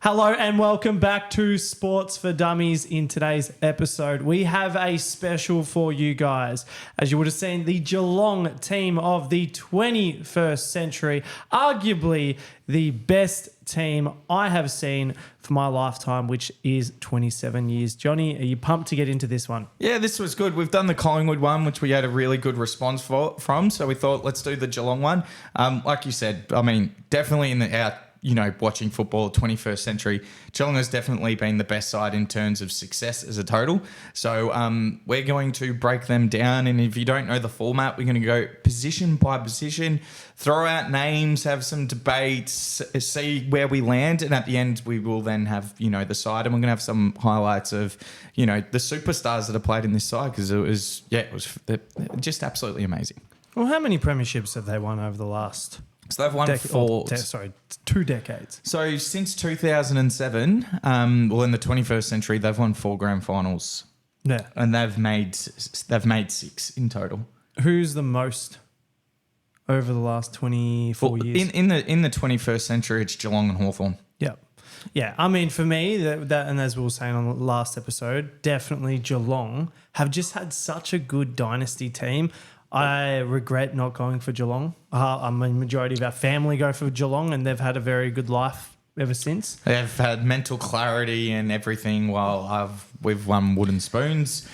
Hello and welcome back to Sports for Dummies. In today's episode, we have a special for you guys. As you would have seen, the Geelong team of the 21st century, arguably the best team I have seen for my lifetime, which is 27 years. Johnny, are you pumped to get into this one? Yeah, this was good. We've done the Collingwood one, which we had a really good response from. So we thought, let's do the Geelong one. Like you said, I mean, definitely watching football 21st century, Geelong has definitely been the best side in terms of success as a total. So we're going to break them down. And if you don't know the format, we're going to go position by position, throw out names, have some debates, see where we land. And at the end, we will then have, the side. And we're going to have some highlights of, the superstars that have played in this side because it was just absolutely amazing. Well, how many premierships have they won over the last... So they've won 2 decades. So since 2007, in the 21st century, they've won 4 grand finals. Yeah, and they've made 6 in total. Who's the most over the last 24 years? In the 21st century, it's Geelong and Hawthorn. Yeah. I mean, for me, that and as we were saying on the last episode, definitely Geelong have just had such a good dynasty team. I regret not going for Geelong. Majority of our family go for Geelong, and they've had a very good life ever since. They've had mental clarity and everyththing while we've won wooden spoons.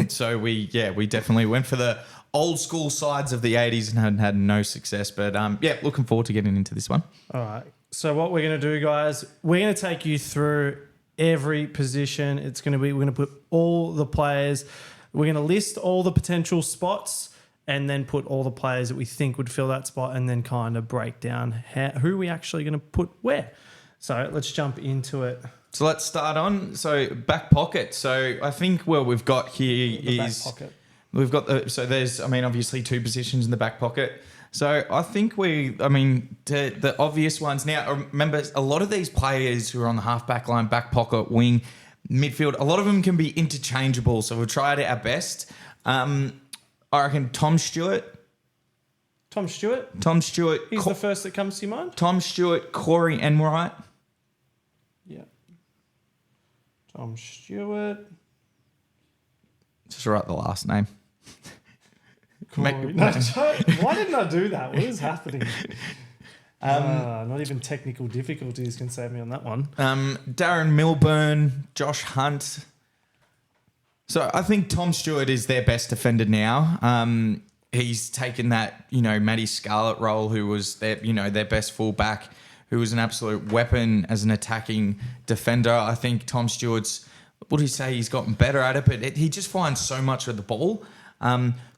So we definitely went for the old school sides of the 80s and had no success. But looking forward to getting into this one. All right. So what we're going to do, guys, we're going to take you through every position. We're going to put all the players. We're going to list all the potential spots and then put all the players that we think would fill that spot and then kind of break down who we actually going to put where. So let's jump into it. So let's start on. So back pocket. So I think what we've got here is... back pocket. We've got there's obviously 2 positions in the back pocket. So I think the obvious ones. Now, remember, a lot of these players who are on the half-back line, back pocket, wing, midfield, a lot of them can be interchangeable. So we'll try it our best. I reckon Tom Stewart. Tom Stewart? He's the first that comes to your mind? Tom Stewart, Corey Enright. Yeah. Tom Stewart. Just write the last name. Why didn't I do that? What is happening? Not even technical difficulties can save me on that one. Darren Milburn, Josh Hunt. So I think Tom Stewart is their best defender now. He's taken that, Matty Scarlett role, who was their best fullback, who was an absolute weapon as an attacking defender. I think Tom Stewart's, he's gotten better at it, but he just finds so much with the ball.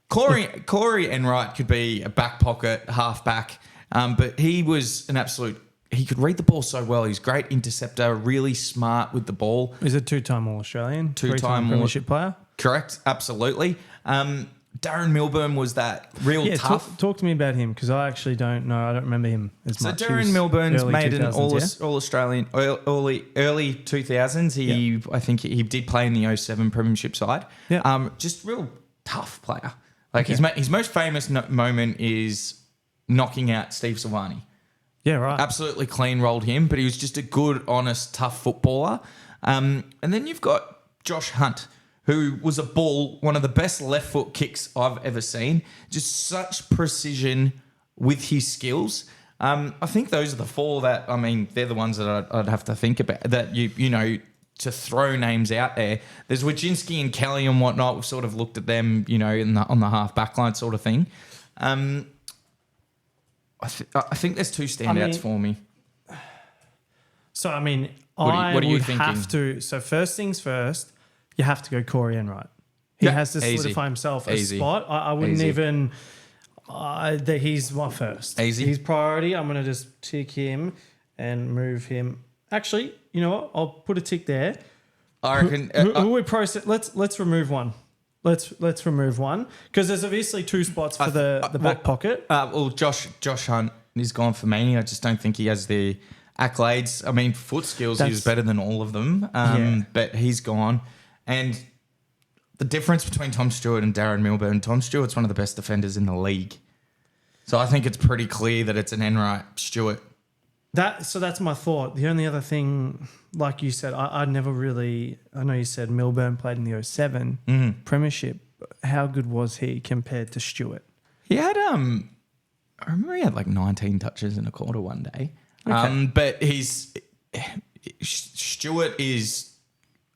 Corey Enright could be a back pocket, half back, but he was an absolute... He could read the ball so well. He's a great interceptor, really smart with the ball. He's a 2-time All-Australian, 2-time premiership player. Correct, absolutely. Darren Milburn was that real tough. Talk to me about him because I actually don't know. I don't remember him as much. So Darren Milburn's made an All-Australian early 2000s. I think he did play in the 07 premiership side. Yeah. Just real tough player. Like his most famous moment is knocking out Steve Silvani. Yeah, right. Absolutely clean rolled him, but he was just a good, honest, tough footballer. And then you've got Josh Hunt, who was one of the best left foot kicks I've ever seen. Just such precision with his skills. I think those are the 4 that, they're the ones that I'd have to think about, that to throw names out there. There's Wojcinski and Kelly and whatnot. We've sort of looked at them, on the half back line sort of thing. I think there's 2 standouts for me. So, I what are you would thinking? have to... So, first things first, you have to go Corey Enright. He has to solidify himself a spot. I wouldn't even... he's my first. Easy. He's priority. I'm going to just tick him and move him. Actually, you know what? I'll put a tick there. I reckon... Who we process... Let's remove one. Let's remove one because there's obviously 2 spots for the back pocket. Josh Hunt is gone for me. I just don't think he has the accolades. Foot skills, he was better than all of them. But he's gone. And the difference between Tom Stewart and Darren Milburn, Tom Stewart's one of the best defenders in the league. So I think it's pretty clear that it's an Enright Stewart That's my thought. The only other thing, like you said, I never really. I know you said Milburn played in the '07 Premiership. How good was he compared to Stewart? He had I remember he had like 19 touches in a quarter one day. Okay. But Stewart is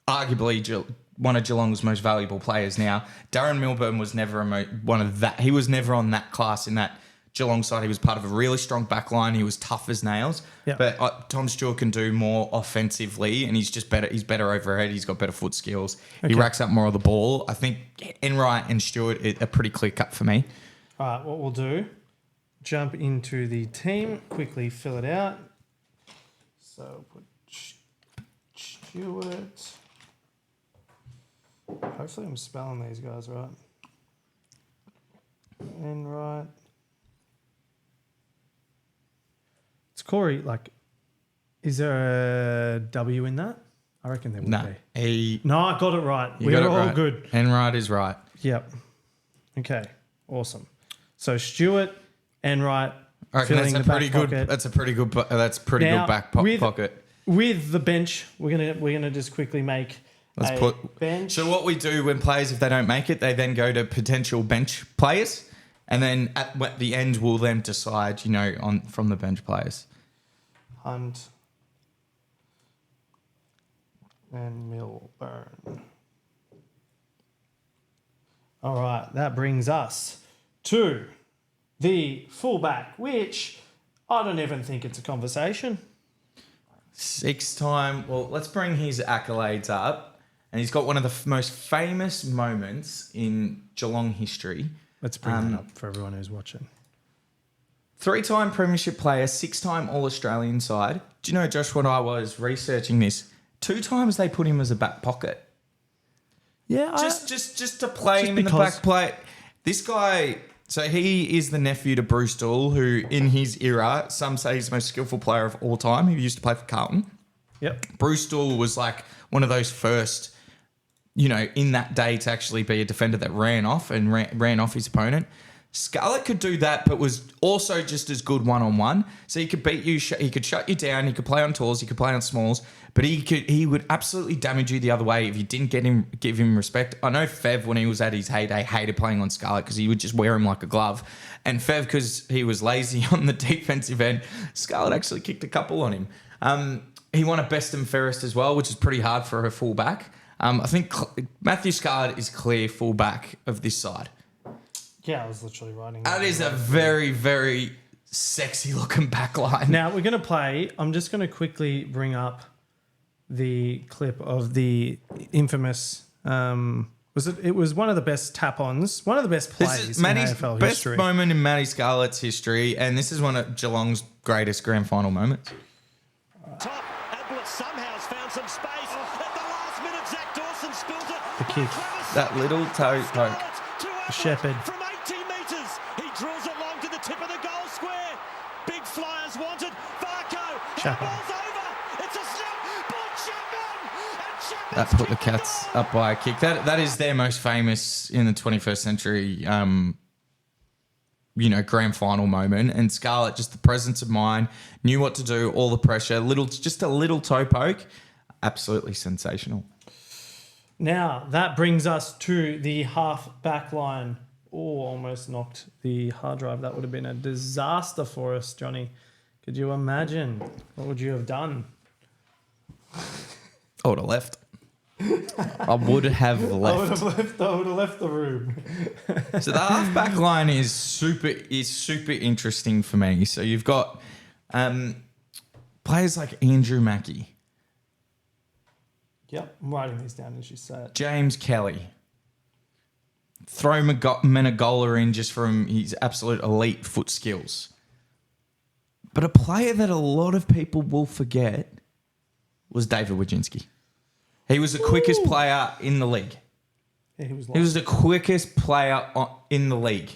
arguably one of Geelong's most valuable players now. Darren Milburn was never one of that. He was never on that class in that Geelong side. He was part of a really strong back line. He was tough as nails. Yep. But Tom Stewart can do more offensively, and he's just better. He's better overhead. He's got better foot skills. Okay. He racks up more of the ball. I think Enright and Stewart are pretty clear cut for me. All right, what we'll do, jump into the team, quickly fill it out. So put Stewart. Hopefully I'm spelling these guys right. Enright. It's Corey, like, is there a W in that? I reckon there would be. No, I got it right. We're all good. Enright is right. Yep. Okay. Awesome. So Stewart, Enright, I reckon filling that's the a pretty back good. pocket. That's a pretty good. That's pretty Now, good back pocket. With the bench, we're gonna just quickly make bench. So what we do when players, if they don't make it, they then go to potential bench players, and then at the end we'll then decide, from the bench players. Hunt and Milburn. All right, that brings us to the fullback, which I don't even think it's a conversation. 6-time. Well, let's bring his accolades up. And he's got one of the most famous moments in Geelong history. Let's bring that up for everyone who's watching. 3-time premiership player, 6-time All-Australian side. Do you know, Josh, when I was researching this, 2 times they put him as a back pocket. Yeah, Just to play him in the back plate. This guy, so he is the nephew to Bruce Doull, who in his era, some say he's the most skillful player of all time. He used to play for Carlton. Yep. Bruce Doull was like one of those first, in that day to actually be a defender that ran off his opponent. Scarlett could do that, but was also just as good one-on-one. So he could beat you, he could shut you down, he could play on talls, he could play on smalls, but he would absolutely damage you the other way if you didn't give him respect. I know Fev, when he was at his heyday, hated playing on Scarlett because he would just wear him like a glove. And Fev, because he was lazy on the defensive end, Scarlett actually kicked a couple on him. He won a best and fairest as well, which is pretty hard for a fullback. I think Matthew Scarlett is clear fullback of this side. Yeah, I was literally writing that. That is a very, very sexy looking back line. Now we're going to play. I'm just going to quickly bring up the clip of the infamous. It was one of the best tap-ons, one of the best plays in AFL best history. Moment in Matty Scarlett's history, and this is one of Geelong's greatest grand final moments. Top Ablett somehow has found some space. At the last minute, Zach Dawson spilled it. The kick. That little toe poke. Shepherd. From 80 metres, he drills it long to the tip of the goal square. Big flyers wanted. Varco. Chapman. Ball's over. It's a snap. Ball Chapman. And Chapman. That put the Cats up by a kick. That is their most famous in the 21st century, grand final moment. And Scarlett, just the presence of mind, knew what to do, all the pressure, just a little toe poke. Absolutely sensational. Now, that brings us to the half-back line. Oh, almost knocked the hard drive. That would have been a disaster for us, Johnny. Could you imagine? What would you have done? I would have left. I would have left. I would have left the room. So the half-back line is super interesting for me. So you've got players like Andrew Mackie. Yep, I'm writing these down as you say it. James Kelly. Throw Menegola in just from his absolute elite foot skills. But a player that a lot of people will forget was David Wojcinski. He was the quickest player in the league. Yeah, he was the quickest player in the league.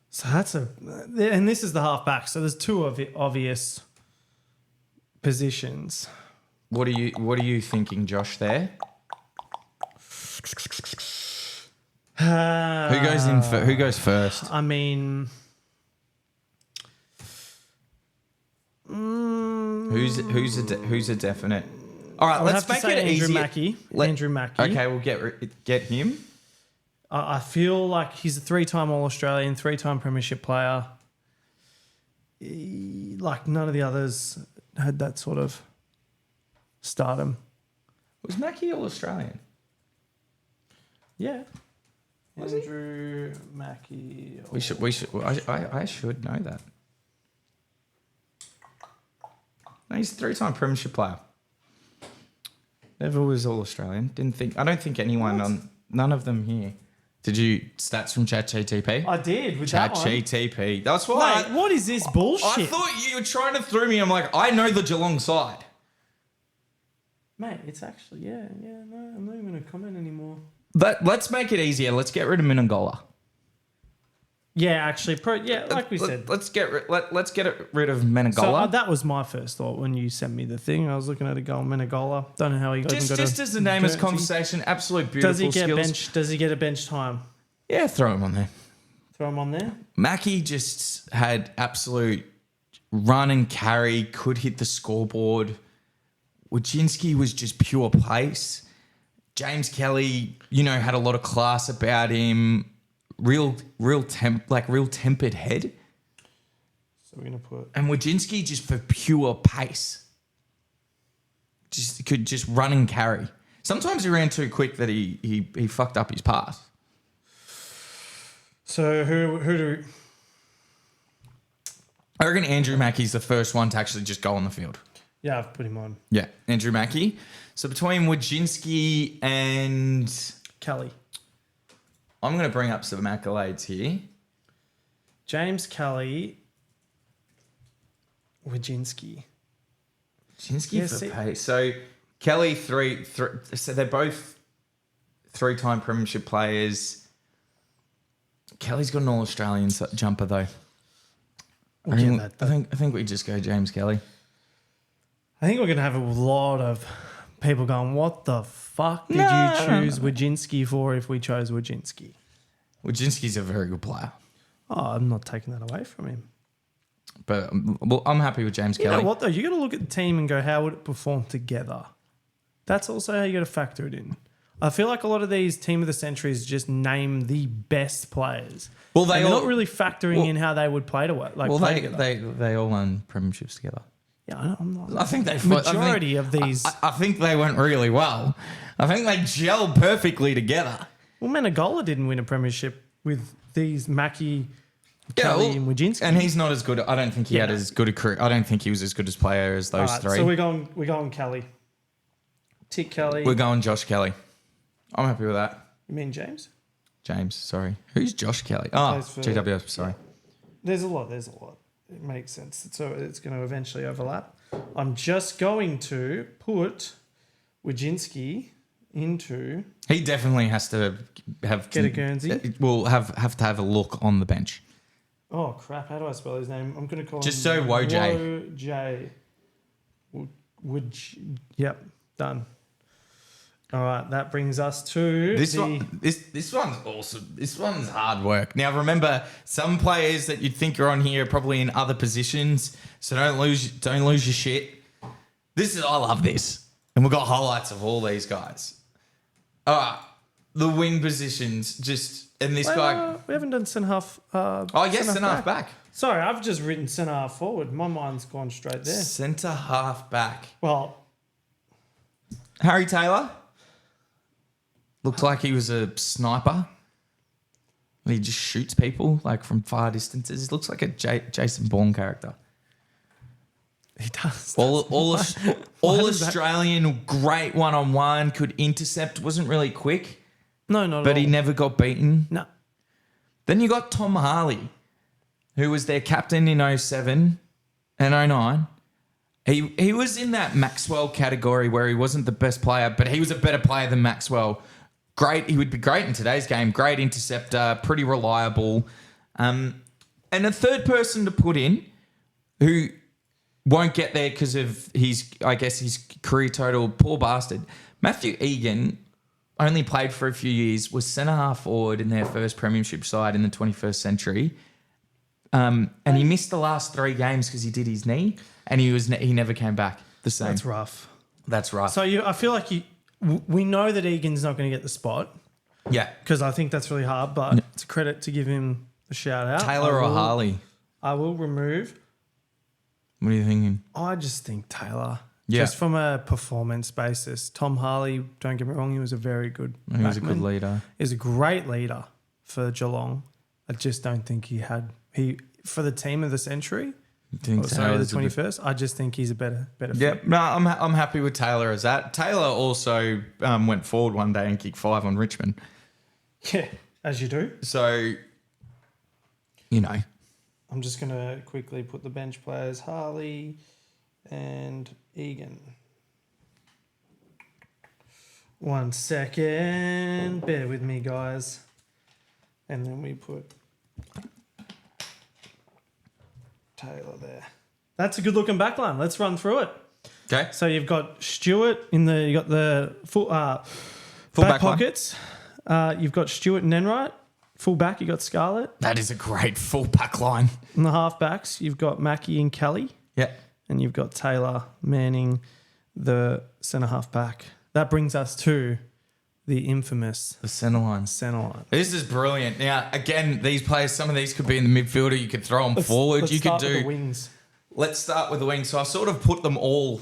So and this is the half-back. So there's two obvious positions. What are you thinking, Josh, there? Who goes first? I mean, Who's a definite? All right, I would let's have to make say it Andrew easier. Mackie. Andrew Mackie. Okay, we'll get him. I feel like he's a 3-time All-Australian, 3-time Premiership player. Like none of the others had that sort of stardom. Was Mackie all Australian? Yeah. Was he? Andrew Mackie. We should. I should know that. No, he's a 3-time Premiership player. Never was all Australian. I don't think anyone on none of them here. Did you stats from ChatGTP? I did with that one. ChatGTP. That's why. Mate, what is this bullshit? I thought you were trying to throw me. I'm like, I know the Geelong side. Mate, it's actually, no, I'm not even going to comment anymore. Let's make it easier. Let's get rid of Minangola. Yeah, actually, like we said. Let's get rid of So Menegola. that was my first thought when you sent me the thing. I was looking at a goal, Menegola. Don't know how he got just as the name is conversation, absolute beautiful Does he get skills. bench? Does he get a bench time? Yeah, throw him on there. Throw him on there. Mackie just had absolute run and carry, could hit the scoreboard. Wojcinski was just pure pace. James Kelly, had a lot of class about him. Real tempered head. So we're gonna put And Wojcinski just for pure pace. Could just run and carry. Sometimes he ran too quick that he fucked up his pass. So who do? I reckon Andrew Mackie's the first one to actually just go on the field. Yeah, I've put him on. Yeah, Andrew Mackie. So between Wojcinski and Kelly. I'm going to bring up some accolades here. James Kelly. Wojcinski. Wojcinski for pace. So Kelly, three. So they're both 3-time Premiership players. Kelly's got an All-Australian jumper though. We'll get that. I think we just go James Kelly. I think we're going to have a lot of people going, what the fuck did you choose Wojcinski for if we chose Wojcinski? Wojcinski's a very good player. Oh, I'm not taking that away from him. But I'm happy with James You Kelly. know what, though? You got to look at the team and go, how would it perform together? That's also how you got to factor it in. I feel like a lot of these team of the centuries just name the best players. Well, they're not really factoring in how they would play together. They all won premierships together. Yeah, I'm not. I think they Majority of these. I think they went really well. I think they gelled perfectly together. Well, Menegola didn't win a premiership with these Mackie, Kelly, and Wojcinski. And he's not as good. I don't think he had as good a career. I don't think he was as good as player as those three. So we're going Kelly. Tick Kelly. We're going Josh Kelly. I'm happy with that. You mean James? James, sorry. Who's Josh Kelly? Oh, GWS, sorry. There's a lot. It makes sense. So it's going to eventually overlap. I'm just going to put Wojcinski into... He definitely has to have... Get a Guernsey? Will have to have a look on the bench. Oh, crap. How do I spell his name? I'm going to call Just him... so Woj. Yep, done. All right, that brings us to this one's awesome. This one's hard work. Now remember, some players that you'd think are on here are probably in other positions, so don't lose your shit. I love this, and we've got highlights of all these guys. All right, the wing positions. Guy. We haven't done centre half. Centre half back. Sorry, I've just written centre half forward. My mind's gone straight there. Centre half back. Well, Harry Taylor. Looked like he was a sniper. He just shoots people like from far distances. He looks like a Jason Bourne character. he does. All Australian, great one-on-one, could intercept. Wasn't really quick. No, not at all. But he never got beaten. No. Then you got Tom Harley, who was their captain in 07 and 09. He was in that Maxwell category where he wasn't the best player, but he was a better player than Maxwell. Great. He would be great in today's game. Great interceptor, pretty reliable. And a third person to put in who won't get there because of his career total. Poor bastard. Matthew Egan only played for a few years, was centre half forward in their first premiership side in the 21st century. and he missed the last 3 games because he did his knee, and he never came back the same. That's rough. That's right. So I feel like we know that Egan's not going to get the spot yeah. because I think that's really hard, but it's a credit to give him a shout out. Taylor or Harley? I will remove. What are you thinking? I just think Taylor. Yeah. Just from a performance basis. Tom Harley, don't get me wrong, he was a very good He was a backman. good leader. He's a great leader for Geelong. I just don't think for the team of the century. The 21st. I just think he's a better fit. Yeah, no, I'm happy with Taylor as that. Taylor also went forward one day and kicked 5 on Richmond. Yeah, as you do. So, you know. I'm just going to quickly put the bench players, Harley and Egan. 1 second. Bear with me, guys. And then we put Taylor there. That's a good looking backline. Let's run through it. Okay. So you've got Stewart you got the full back back pockets. You've got Stewart and Enright. Full back, you got Scarlett. That is a great full back line. In the half backs, you've got Mackie and Kelly. Yeah. And you've got Taylor manning the centre half back. That brings us to the infamous The centre line. centre line. This is brilliant. Now, again, these players, some of these could be in the midfielder. You could throw them forward. Let's You could start with do. the wings. Let's start with the wings. So I sort of put them all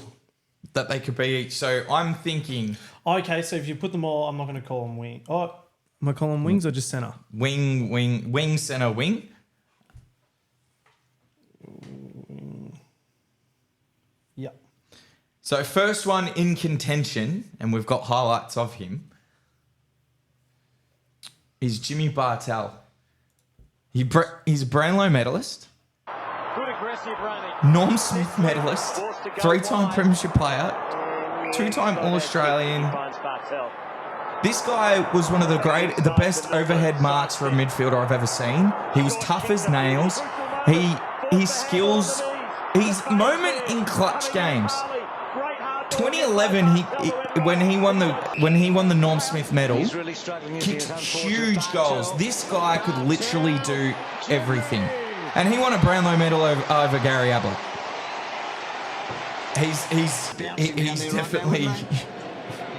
that they could be each. So I'm thinking Okay, so if you put them all, I'm not going to call them wing. Oh, am I calling them wings or just centre? wing, centre, wing. Yeah. So first one in contention, and we've got highlights of him, is Jimmy Bartell. He's a Brownlow medalist, Good aggressive running. Norm Smith medalist, 3-time premiership player, 2-time All-Australian. Finds Bartell. This guy was one of the best overhead marks for a midfielder I've ever seen. He was tough as nails. His skills, his moment in clutch games. 2011, when he won the Norm Smith medal, kicked huge goals. This guy could literally do everything, and he won a Brownlow medal over Gary Ablett. He's definitely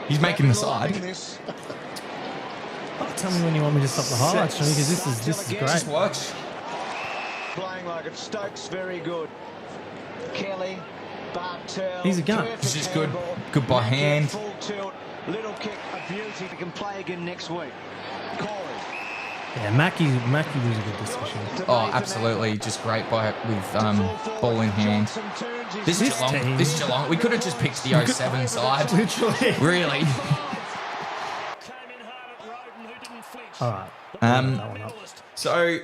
he's making the side. Oh, tell me when you want me to stop the highlights, Johnny, because this is great. Just watch. Playing like it. Stokes very good. Kelly, Bartell. He's a gun. He's just good by hand. Full tilt, little kick, a beauty. We can play again next week. Corey. Yeah, Mackie was a good decision. Oh, absolutely, just great with ball in hand. This Geelong, we could have just picked the 07 side. Literally. Really. All right. Um, That one up. So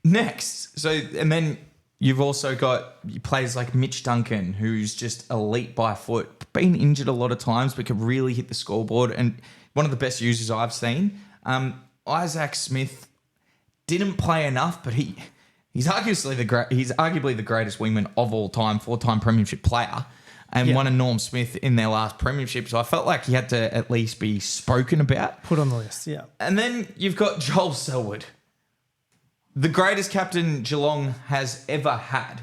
next, and then you've also got players like Mitch Duncan, who's just elite by foot, been injured a lot of times, but could really hit the scoreboard, and one of the best users I've seen. Isaac Smith didn't play enough, but he's arguably the greatest wingman of all time, 4-time premiership player, and won a Norm Smith in their last premiership. So I felt like he had to at least be spoken about. Put on the list, yeah. And then you've got Joel Selwood, the greatest captain Geelong has ever had.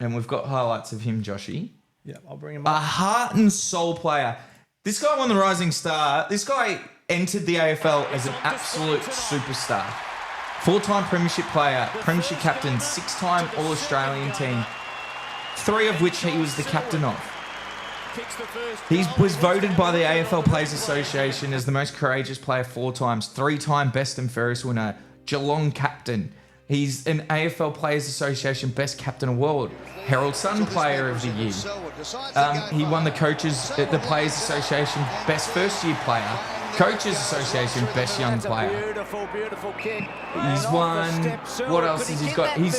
And we've got highlights of him, Joshy. Yeah, I'll bring him A up. heart and soul player. This guy won the Rising Star. This guy entered the AFL as an absolute superstar. 4-time premiership player, premiership captain, 6-time All-Australian team, 3 of which he was the captain of. He was voted by the AFL Players Association as the most courageous player 4 times, 3-time Best and Fairest winner, Geelong captain. He's an AFL Players Association Best Captain Award, Herald Sun Player of the Year. He won the Players Association Best First Year Player, Coaches Association Best Young Player. Beautiful kick. He's won. What else has he got? He's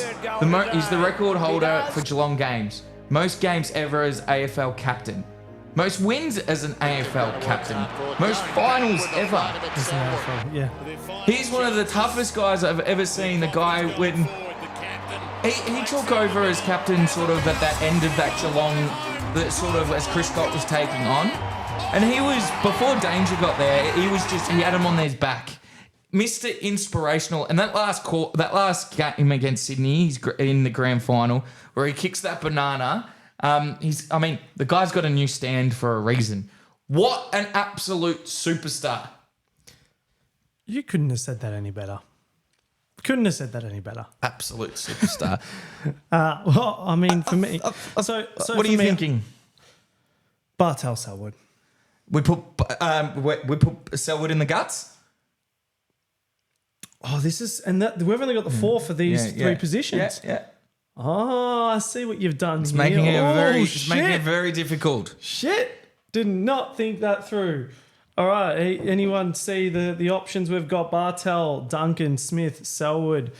the record holder for Geelong games. Most games ever as AFL captain. Most wins as an AFL captain. Most finals ever. Yeah. He's one of the toughest guys I've ever seen. The guy when he took over as captain sort of at that end of that Geelong, that sort of as Chris Scott was taking on. And he was, before Danger got there, he had him on his back. Mr. Inspirational. And that last game against Sydney, he's in the grand final, where he kicks that banana. The guy's got a new stand for a reason. What an absolute superstar. You couldn't have said that any better. Absolute superstar. Well, I mean, for me... So What are you thinking? Bartel Selwood. We put Selwood in the guts? Oh, this is... And we've only got the 4 for these 3 positions. Yeah. Oh, I see what you've done It's here. making it shit. making it very difficult. Shit. Did not think that through. All right. Anyone see the options? We've got Bartel, Duncan, Smith, Selwood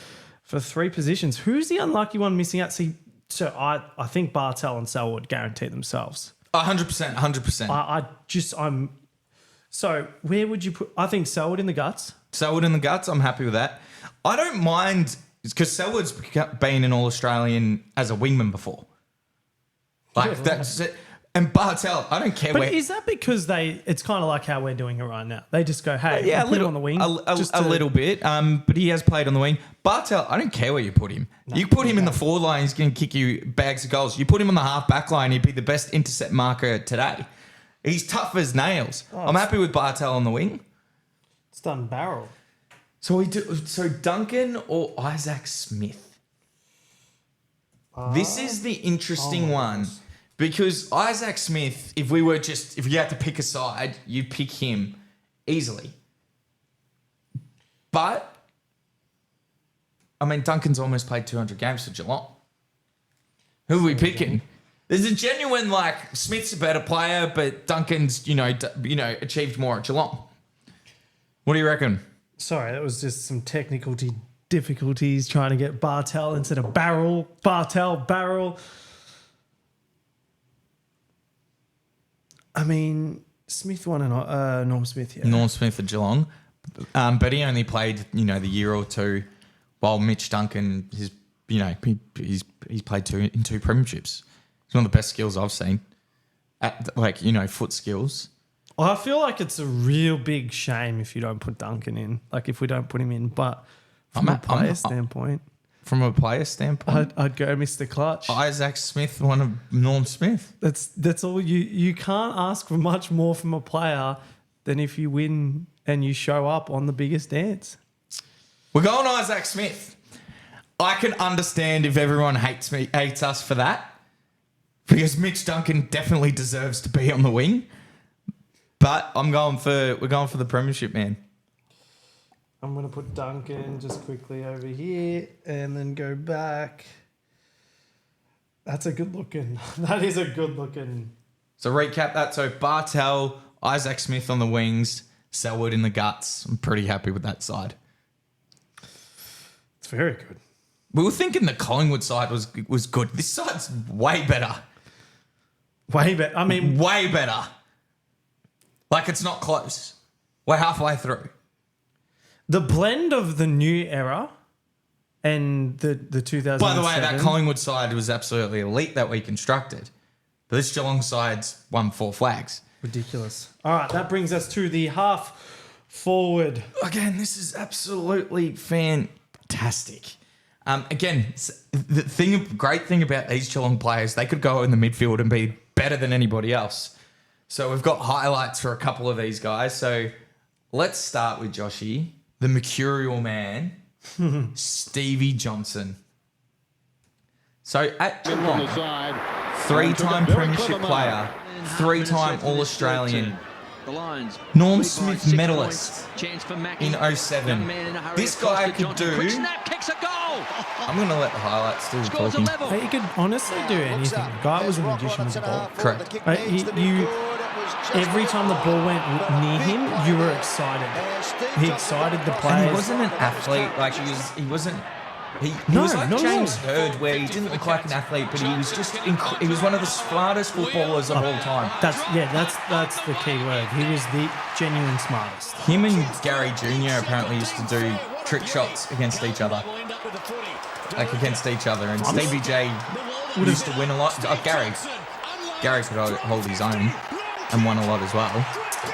for 3 positions. Who's the unlucky one missing out? See, so I think Bartel and Selwood guarantee themselves. 100%. So where would you put? I think Selwood in the guts. Selwood in the guts. I'm happy with that. I don't mind because Selwood's been an All-Australian as a wingman before. That's it. And Bartel, I don't care But where. is that because it's kind of like how we're doing it right now? They just go, hey, Yeah, we'll put him on the wing. A little bit. But he has played on the wing. Bartel, I don't care where you put him. You put him in the forward line, he's going to kick you bags of goals. You put him on the half back line, he'd be the best intercept marker today. He's tough as nails. I'm happy with Bartel on the wing. It's done barrel. So Duncan or Isaac Smith? This is the interesting one. Because Isaac Smith, if you had to pick a side, you'd pick him easily. But, I mean, Duncan's almost played 200 games for Geelong. Who are we picking? There's a genuine, Smith's a better player, but Duncan's, achieved more at Geelong. What do you reckon? Sorry, that was just some technical difficulties trying to get Bartel instead of barrel. Bartel, barrel. I mean, Smith won Norm Smith, yeah. Norm Smith at Geelong. But he only played, the year or two while Mitch Duncan, he's played in 2 premierships. It's one of the best skills I've seen. Foot skills. I feel like it's a real big shame if you don't put Duncan in. If we don't put him in. But from a player standpoint... From a player standpoint? I'd go Mr. Clutch. Isaac Smith, one of Norm Smith. That's all. You can't ask for much more from a player than if you win and you show up on the biggest dance. We're going Isaac Smith. I can understand if everyone hates us for that, because Mitch Duncan definitely deserves to be on the wing. But we're going for the premiership, man. I'm going to put Duncan just quickly over here and then go back. That's a good looking. That is a good looking. So recap that. So Bartel, Isaac Smith on the wings, Selwood in the guts. I'm pretty happy with that side. It's very good. We were thinking the Collingwood side was good. This side's way better. Way better. I mean... Way better. It's not close. We're halfway through. The blend of the new era and the 2007... By the way, that Collingwood side was absolutely elite that we constructed. But this Geelong side's won 4 flags. Ridiculous. All right, that brings us to the half forward. Again, this is absolutely fantastic. Again, the great thing about these Geelong players, they could go in the midfield and be better than anybody else. So we've got highlights for a couple of these guys. So let's start with Joshy. The mercurial man, Stevie Johnson. So at Geelong, 3-time premiership player, 3-time All-Australian, Norm Smith medalist in 07. This guy could do... I'm going to let the highlights do the talking. He could honestly do anything. The guy was a magician with the ball. Correct. Every time the ball went near him, you were excited. He excited the players. And he wasn't an athlete. He was like James Hird, where he didn't look like an athlete, but he was just he was one of the smartest footballers of all time. That's the key word. He was the genuine smartest. Him and Gary Jr. apparently used to do trick shots against each other. And Stevie J used to win a lot. Gary could hold his own and won a lot as well.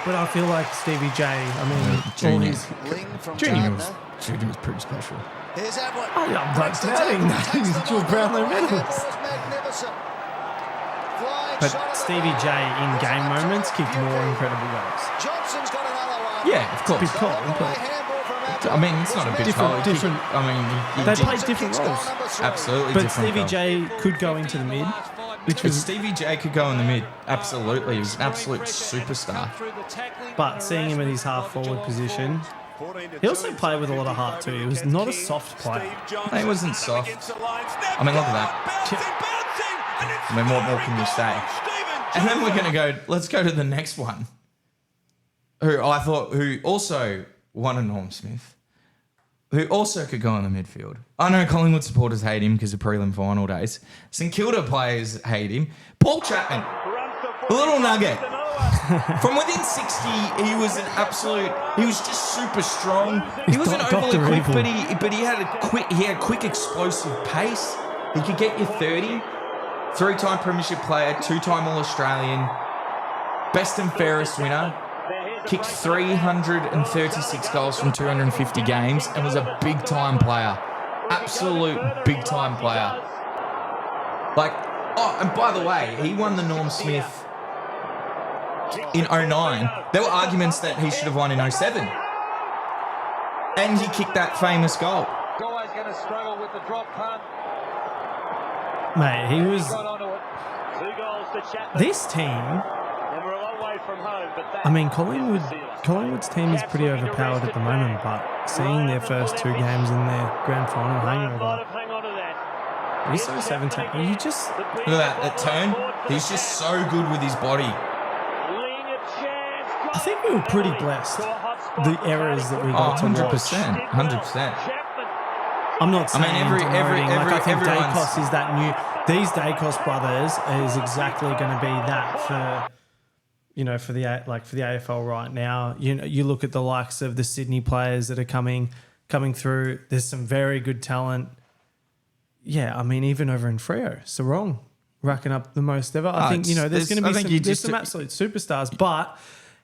But I feel like Stevie J, I mean, all Junior. his... Ling from Junior Gardner. was pretty special. Here's Ablett. I'm not Breaks the doubting tackle, that takes he's the dual ball. Brownlow Right hand medalist. ball is magnificent. Flying But shot at the Stevie bar. J in game It's moments absolute kicked more beauty. incredible goals. Johnson's got another one. Yeah, of course. Big call, All the way but handball from Ablett. I mean, it's not a big Different- goal. different- I mean, he They did- played different Kicks goal roles. number 3. absolutely But different. Stevie goal. J could go into the mid, which But was... Stevie J could go in the mid. Absolutely, he was an absolute superstar. But seeing him in his half-forward position, he also played with a lot of heart too. He was not a soft player. He wasn't soft. I mean, look at that. I mean, what more can you say? And then we're going to go, let's go to the next one. Who also won a Norm Smith. Who also could go in the midfield. I know Collingwood supporters hate him because of prelim final days. St Kilda players hate him. Paul Chapman, a little nugget. From within 60, he was just super strong. He wasn't Dr. overly quick, Evil. but he had quick explosive pace. He could get you 30. 3-time premiership player, 2-time All-Australian, best and fairest winner. Kicked 336 goals from 250 games and was a big-time player. Absolute big-time player. And by the way, he won the Norm Smith in 09. There were arguments that he should have won in 07. And he kicked that famous goal. Always going to struggle with the drop punt. Mate, he was... Got onto it. 2 goals to Chapman. This team... And we're a long way from home, but that I mean, Collingwood's team is pretty overpowered at the moment, but seeing their first 2 games in their grand final hangover, hang on to that. he's so 17. You just... Look at that turn. He's just so good with his body. I think we were pretty blessed. The errors that we Oh, got to watch. 100%. 100%. I'm not saying every- I think everyone's- Dacos is that new. These Dacos brothers is exactly going to be that for, for the AFL right now. You look at the likes of the Sydney players that are coming through. There's some very good talent. Yeah, I mean even over in Freo, Sarong racking up the most ever. I think there's going to be some absolute superstars, but.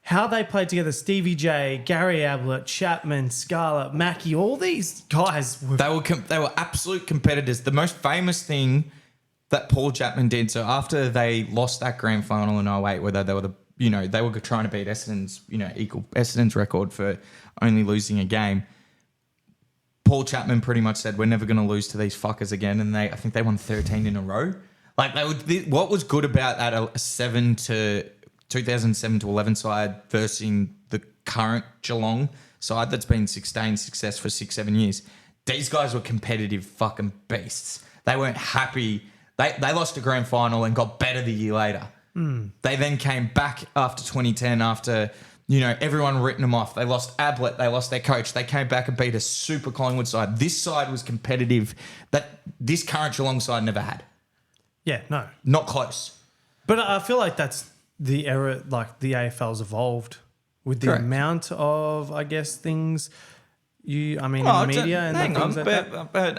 How they played together, Stevie J, Gary Ablett, Chapman, Scarlett, Mackie, all these guys were... They were absolute competitors. The most famous thing that Paul Chapman did, so after they lost that grand final in 08, whether they were they were trying to beat Essendon's, equal Essendon's record for only losing a game. Paul Chapman pretty much said, we're never going to lose to these fuckers again. And I think they won 13 in a row. What was good about that 2007 to 11 side versus the current Geelong side that's been sustained success for 6-7 years. These guys were competitive fucking beasts. They weren't happy. They lost a grand final and got better the year later. They then came back after 2010 after, everyone written them off. They lost Ablett. They lost their coach. They came back and beat a super Collingwood side. This side was competitive that this current Geelong side never had. Yeah, no. Not close. But I feel like that's the era, like the AFL's evolved with the Correct. amount of, I guess, things in the media and hang things on, like that. but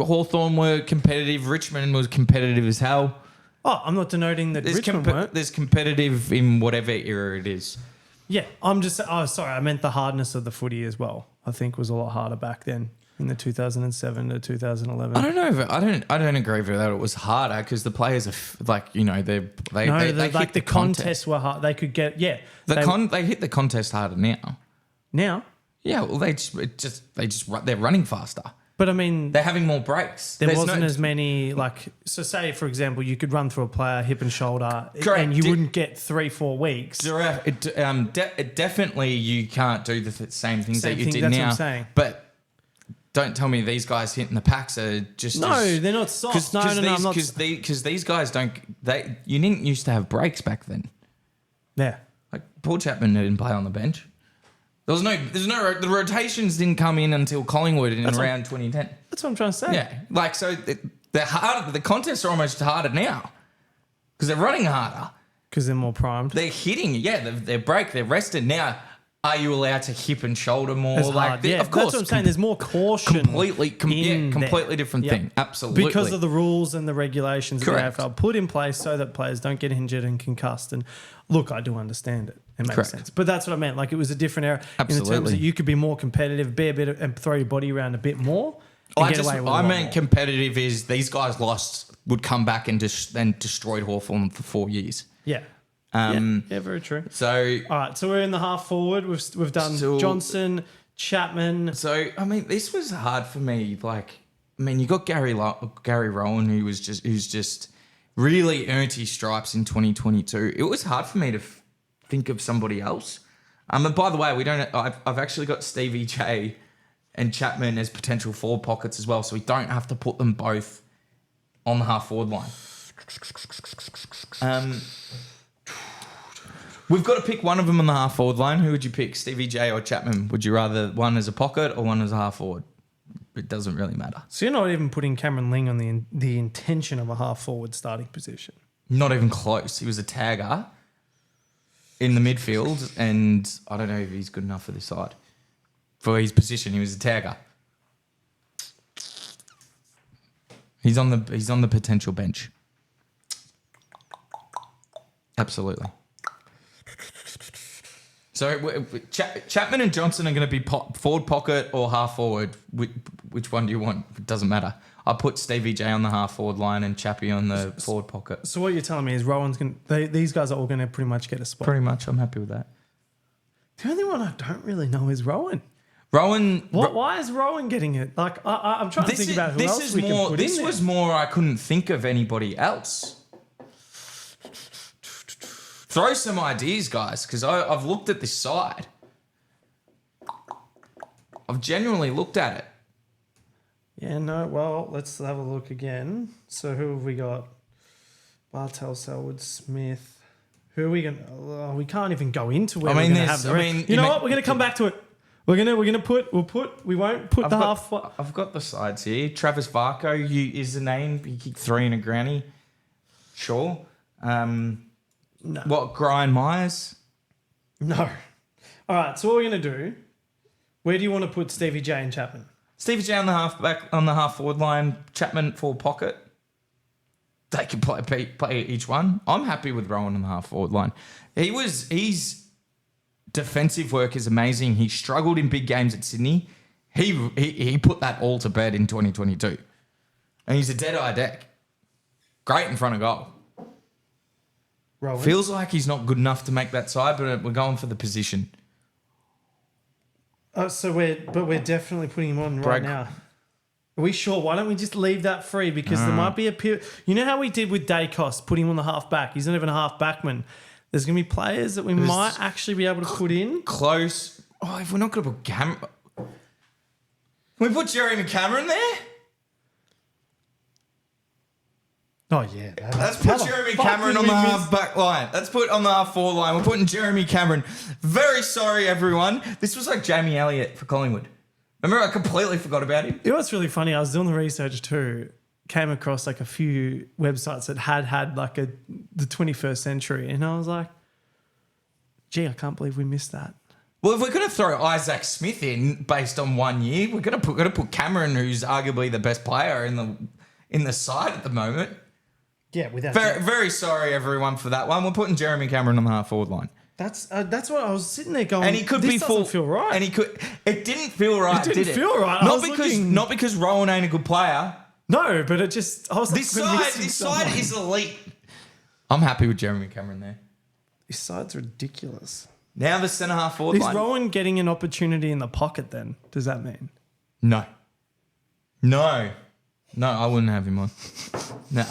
Hawthorn were competitive. Richmond was competitive as hell. Oh, I'm not denoting that Richmond weren't. There's competitive in whatever era it is. Yeah, I'm just... Oh, sorry, I meant the hardness of the footy as well. I think was a lot harder back then in the 2007 to 2011. I don't know. I don't agree with that. It was harder because the players are the contests were hard. They could get... Yeah. They hit the contest harder now. Now? Yeah, well, they're running faster. But I mean... They're having more breaks. There wasn't as many, so say, for example, you could run through a player hip and shoulder Correct. and you wouldn't get 3-4 weeks. Definitely you can't do the same things that you did that's now. what I'm saying. But don't tell me these guys hitting the packs are just... No, they're not soft. No, I'm not... Because these guys don't... You didn't used to have breaks back then. Yeah. Like Paul Chapman didn't play on the bench. The rotations didn't come in until Collingwood in around 2010. That's what I'm trying to say. Yeah, they're harder. The contests are almost harder now because they're running harder. Because they're more primed. They're hitting, they're rested now. Are you allowed to hip and shoulder more? It's hard. Yeah, of course. that's what I'm saying. There's more caution. completely there. different Yeah. thing. Absolutely. Because of the rules and the regulations Correct. that the AFL put in place so that players don't get injured and concussed. And look, I do understand it. It makes Correct. sense. But that's what I meant. Like, it was a different era in the terms Absolutely. that you could be more competitive, be a bit and throw your body around a bit more. And get away with a lot meant more. competitive is these guys would come back and then destroyed Hawthorn for 4 years. Yeah. Um, Yeah, very true. So, All right, so we're in the half forward. We've done Still- Johnson, Chapman. I mean, this was hard for me. Like, I mean, you got Gary Rowan, who's just really earned his stripes in 2022. It was hard for me to think of somebody else. And by the way, I've actually got Stevie J and Chapman as potential forward pockets as well, so we don't have to put them both on the half forward line. We've got to pick one of them on the half forward line. Who would you pick, Stevie J or Chapman? Would you rather one as a pocket or one as a half forward? It doesn't really matter. So you're not even putting Cameron Ling on the intention of a half forward starting position. Not even close. He was a tagger in the midfield, and I don't know if he's good enough for this side. For his position, he was a tagger. He's on the potential bench. Absolutely. So Chapman and Johnson are going to be forward pocket or half forward. Which one do you want? It doesn't matter. I put Stevie J on the half forward line and Chappie on the forward pocket. So what you're telling me is Rowan's these guys are all going to pretty much get a spot. Pretty much, I'm happy with that. The only one I don't really know is Rowan. Rowan. Why is Rowan getting it? Like I'm trying to think about who else we can put This in was there. more. I couldn't think of anybody else. Throw some ideas, guys, because I've looked at this side. I've genuinely looked at it. Yeah, no. Well, let's have a look again. So who have we got? Bartel, Selwood, Smith. Who are we going? Oh, we can't even go into where we're going to have the rest. You know what? We're going to come back to it. We won't put the half. I've got the sides here. Travis Varco is the name. He kicked 3 in a granny. Sure. No. What, Brian Myers? No. All right. So what we're going to do? Where do you want to put Stevie J and Chapman? Stevie J on the half forward line. Chapman forward pocket. They can play each one. I'm happy with Rowan on the half forward line. His defensive work is amazing. He struggled in big games at Sydney. He put that all to bed in 2022. And he's a dead-eye deck. Great in front of goal. Rowan. Feels like he's not good enough to make that side, but we're going for the position. So we're definitely putting him on right now. Are we sure? Why don't we just leave that free? Because there might be a period. You know how we did with Dacos, putting him on the half back. He's not even a half backman. There's going to be players that we might actually be able to put in. Close. Oh, if we're not going to put Cameron... Can we put Jeremy Cameron there? Oh, yeah. Let's put Jeremy Cameron on the half back line. Let's put on the half forward line. We're putting Jeremy Cameron. Very sorry, everyone. This was like Jamie Elliott for Collingwood. Remember, I completely forgot about him. You know what's really funny? I was doing the research too. Came across like a few websites that had like the 21st century. And I was like, gee, I can't believe we missed that. Well, if we're going to throw Isaac Smith in based on 1 year, we're going to put Cameron, who's arguably the best player in the side at the moment. Yeah, without Very sorry, everyone, for that one. We're putting Jeremy Cameron on the half forward line. That's what I was sitting there going. And he could this be doesn't full. feel right. And he could. It didn't feel right. It didn't feel right. Not because Rowan ain't a good player. No, but it just. I was This side is elite. I'm happy with Jeremy Cameron there. This side's ridiculous. Now the centre half forward Is line. Rowan getting an opportunity in the pocket then? Does that mean? No, I wouldn't have him on. No.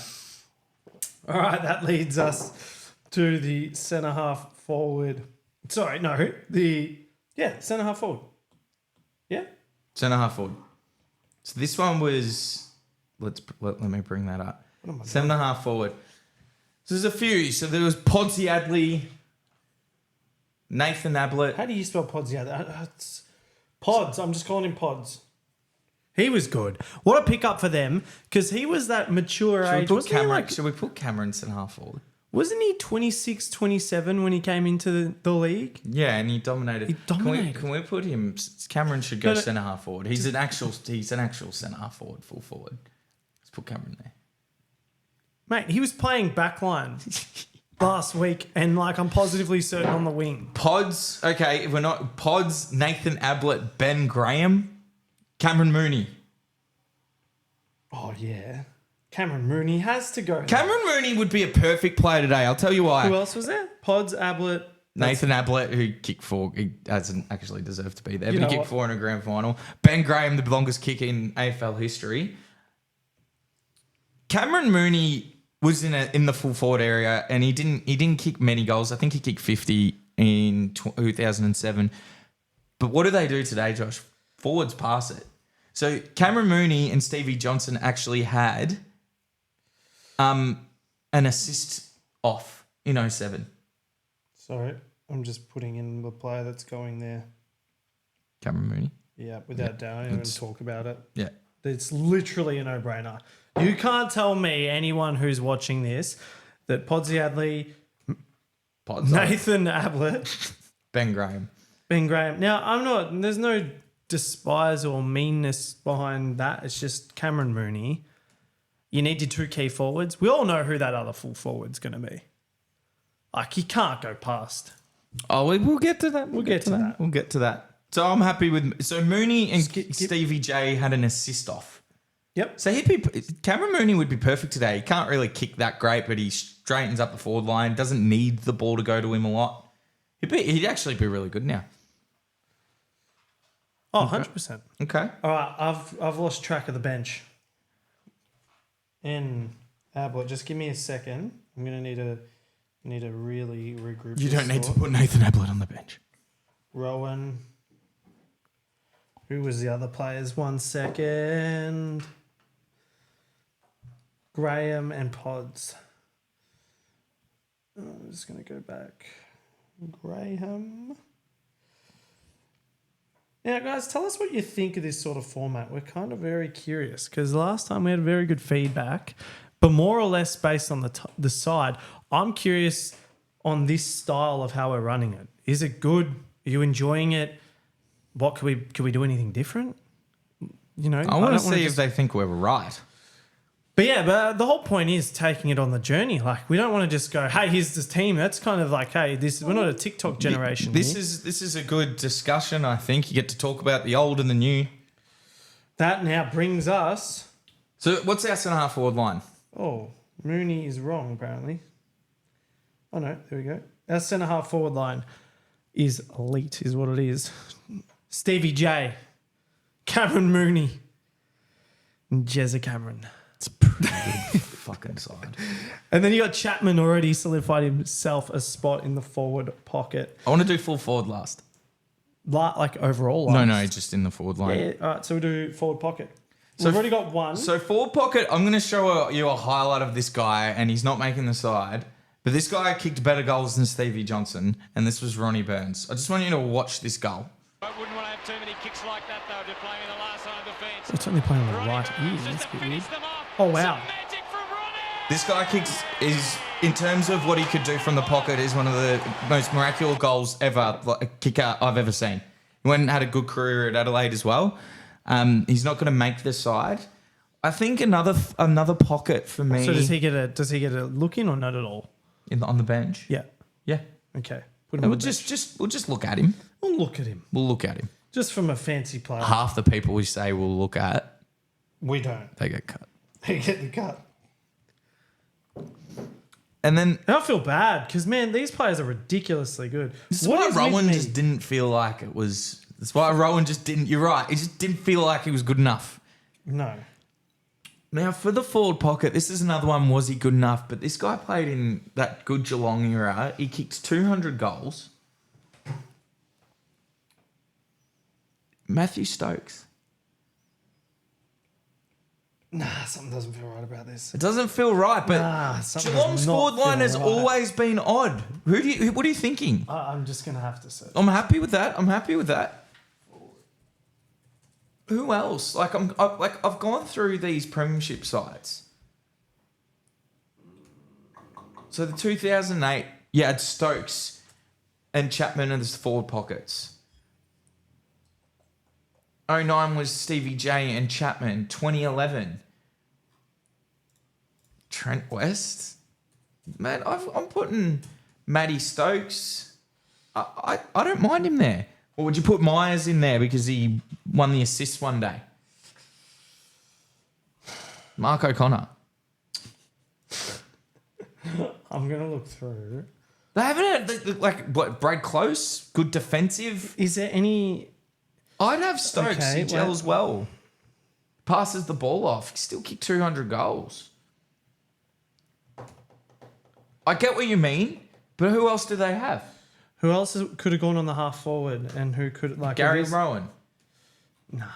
All right, that leads us to the centre half forward. Sorry, no, centre half forward. Yeah. Centre half forward. So this one was. Let me bring that up. Centre half forward. So there's a few. So there was Podsy Adley, Nathan Ablett. How do you spell Pods? Yeah, it's Pods. I'm just calling him Pods. He was good. What a pickup for them, because he was that mature age. Should we put Cameron centre half forward? Wasn't he 26, 27 when he came into the league? Yeah, and he dominated. He dominated. Can we put him? Cameron should go No, centre half forward. He's an actual centre half forward, full forward. Let's put Cameron there. Mate, he was playing backline last week, and like I'm positively certain on the wing. Pods. Okay, if we're not Pods. Nathan Ablett, Ben Graham, Cameron Mooney. Oh yeah, Cameron Mooney has to go. Cameron Mooney would be a perfect player today. I'll tell you why. Who else was there? Pods, Ablett. Nathan Ablett, who kicked 4, he hasn't actually deserved to be there, You but he know kicked what? 4 in a grand final. Ben Graham, the longest kick in AFL history. Cameron Mooney was in the full forward area, and he didn't kick many goals. I think he kicked 50 in 2007. But what do they do today, Josh? Forwards pass it. So Cameron Mooney and Stevie Johnson actually had an assist off in 07. Sorry, I'm just putting in the player that's going there. Cameron Mooney. Yeah, without doubt, I don't even talk about it. Yeah. It's literally a no-brainer. You can't tell me, anyone who's watching this, that Podsy Adley, Nathan Ablett, Ben Graham. Ben Graham. Now, there's no despise or meanness behind that. It's just Cameron Mooney. You need your 2 key forwards. We all know who that other full forward's going to be. Like, he can't go past. Oh, we'll get to that. We'll get to that. We'll get to that. So I'm happy with... So Mooney and Skip. Stevie J had an assist off. Yep. So Cameron Mooney would be perfect today. He can't really kick that great, but he straightens up the forward line. Doesn't need the ball to go to him a lot. He'd actually be really good now. Oh, 100%. Okay. All right, I've lost track of the bench. And Ablett, just give me a second. I'm going to need to really regroup. You this don't need to thought. put Nathan Ablett on the bench. Rowan. Who was the other players? 1 second. Graham and Pods. I'm just going to go back. Graham. Now, guys, tell us what you think of this sort of format. We're kind of very curious because last time we had very good feedback, but more or less based on the side. I'm curious on this style of how we're running it. Is it good? Are you enjoying it? What could we do anything different? You know, I want to don't wanna see if just- they think we're right. But yeah, but the whole point is taking it on the journey. Like, we don't want to just go, hey, here's this team. That's kind of like, hey, we're not a TikTok generation. This here. is a good discussion, I think. You get to talk about the old and the new. That now brings us. So what's our centre half forward line? Oh, Mooney is wrong, apparently. Oh, no, there we go. Our centre half forward line is elite, is what it is. Stevie J, Cameron Mooney, and Jezza Cameron. It's a pretty good fucking side. And then you got Chapman already solidified himself a spot in the forward pocket. I want to do full forward last. Like overall. No, just in the forward line. Yeah, all right, so we'll do forward pocket. So We've already got one. So forward pocket, I'm going to show you a highlight of this guy, and he's not making the side. But this guy kicked better goals than Stevie Johnson, and this was Ronnie Burns. I just want you to watch this goal. I wouldn't want to have too many kicks like that, though, if you're playing in the last line of defence. It's only playing on the Ronnie right Burns ear. just That's a to bit weird. finish them off. Oh, wow. Some magic from Ronnie. This guy kicks is, in terms of what he could do from the pocket, is one of the most miraculous goals ever, like a kicker I've ever seen. He went and had a good career at Adelaide as well. He's not going to make the side. I think another pocket for me. So does he get a look in or not at all? On the bench? Yeah. Yeah. Okay. We'll just look at him. We'll look at him. We'll look at him. Just from a fancy player. Half the people we say we'll look at, We don't. they get cut. They get the cut. And then I feel bad because, man, these players are ridiculously good. that's What why is Rowan with me? just didn't feel like it was. That's why Rowan just didn't. You're right. He just didn't feel like he was good enough. No. Now for the forward pocket, this is another one. Was he good enough? But this guy played in that good Geelong era. He kicked 200 goals. Matthew Stokes. Nah, something doesn't feel right about this. It doesn't feel right, but Nah, something Geelong's does not forward line feel has right. always been odd. What are you thinking? I'm just going to have to say. I'm happy with that. Who else? I've gone through these premiership sides. So the 2008, you had Stokes and Chapman as forward pockets. 09 was Stevie J and Chapman. 2011, Trent West. Man, I'm putting Matty Stokes. I don't mind him there. Or would you put Myers in there because he won the assist one day? Mark O'Connor. I'm going to look through. They haven't had, like, what, Brad Close? Good defensive. Is there any... I'd have Stokes. Okay, He gels well. Passes the ball off. He still kicked 200 goals. I get what you mean, but who else do they have? Who else could have gone on the half forward and who could... like Gary Rowan. No.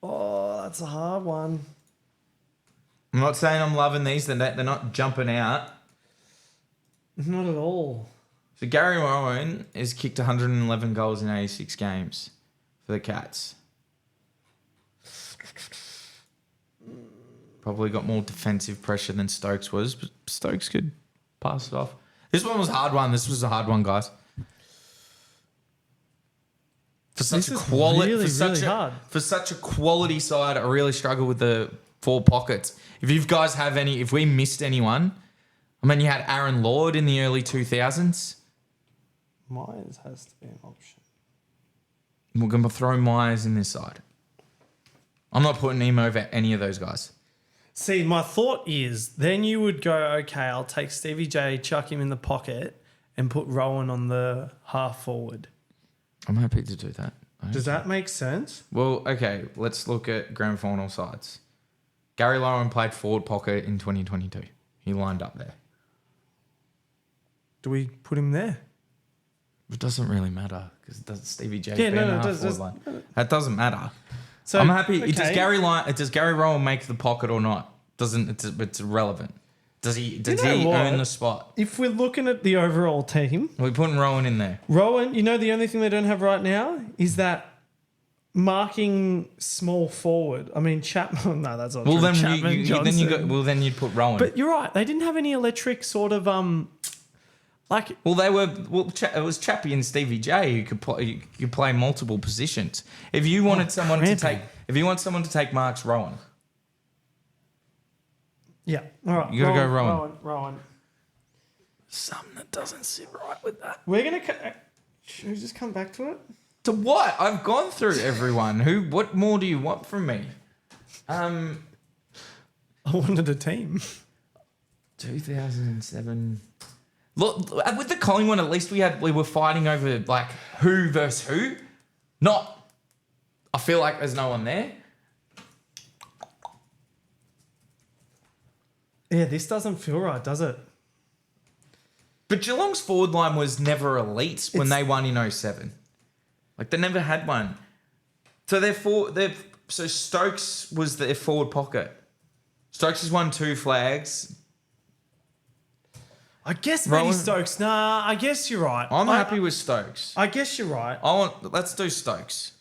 Oh, that's a hard one. I'm not saying I'm loving these. They're not jumping out. Not at all. So Gary Rowan has kicked 111 goals in 86 games for the Cats. Probably got more defensive pressure than Stokes was, but Stokes could pass it off. This one was a hard one. This was a hard one, guys. For such This a is quality, really, for such really a hard. for such a quality side, I really struggle with the four pockets. If you guys have any, if we missed anyone, I mean, you had Aaron Lord in the early 2000s. Myers has to be an option. We're going to throw Myers in this side. I'm not putting him over any of those guys. See, my thought is then you would go, okay, I'll take Stevie J, chuck him in the pocket, and put Rowan on the half forward. I'm happy to do that. Does that make sense? Well, okay, let's look at grand final sides. Gary Rowan played forward pocket in 2022. He lined up there. Do we put him there? It doesn't really matter because Stevie J. Yeah, no, half it does. forward line. That doesn't matter. So I'm happy. okay. Does Gary Rowan make the pocket or not? It's irrelevant. Does he what? earn the spot? If we're looking at the overall team, We're putting Rowan in there. Rowan, you know the only thing they don't have right now is that marking small forward. I mean, Chapman. No, that's not Well, true. then Chapman, Johnson. you'd put Rowan. But you're right. They didn't have any electric sort of like. It was Chappie and Stevie J who could play multiple positions. If you wanted someone to take Mark's Rowan. Yeah. All right. You gotta go Rowan. Something that doesn't sit right with that. We're gonna. Should we just come back to it? To what? I've gone through everyone. What more do you want from me? I wanted a team. 2007. Look, with the Collingwood, at least we were fighting over like who versus who. Not. I feel like there's no one there. Yeah, this doesn't feel right, does it? But Geelong's forward line was never elite when they won in 07. Like, they never had one. So so Stokes was their forward pocket. Stokes has won 2 flags. I guess maybe Rowan- Stokes. Nah, I guess you're right. I'm happy with Stokes. I guess you're right. Let's do Stokes.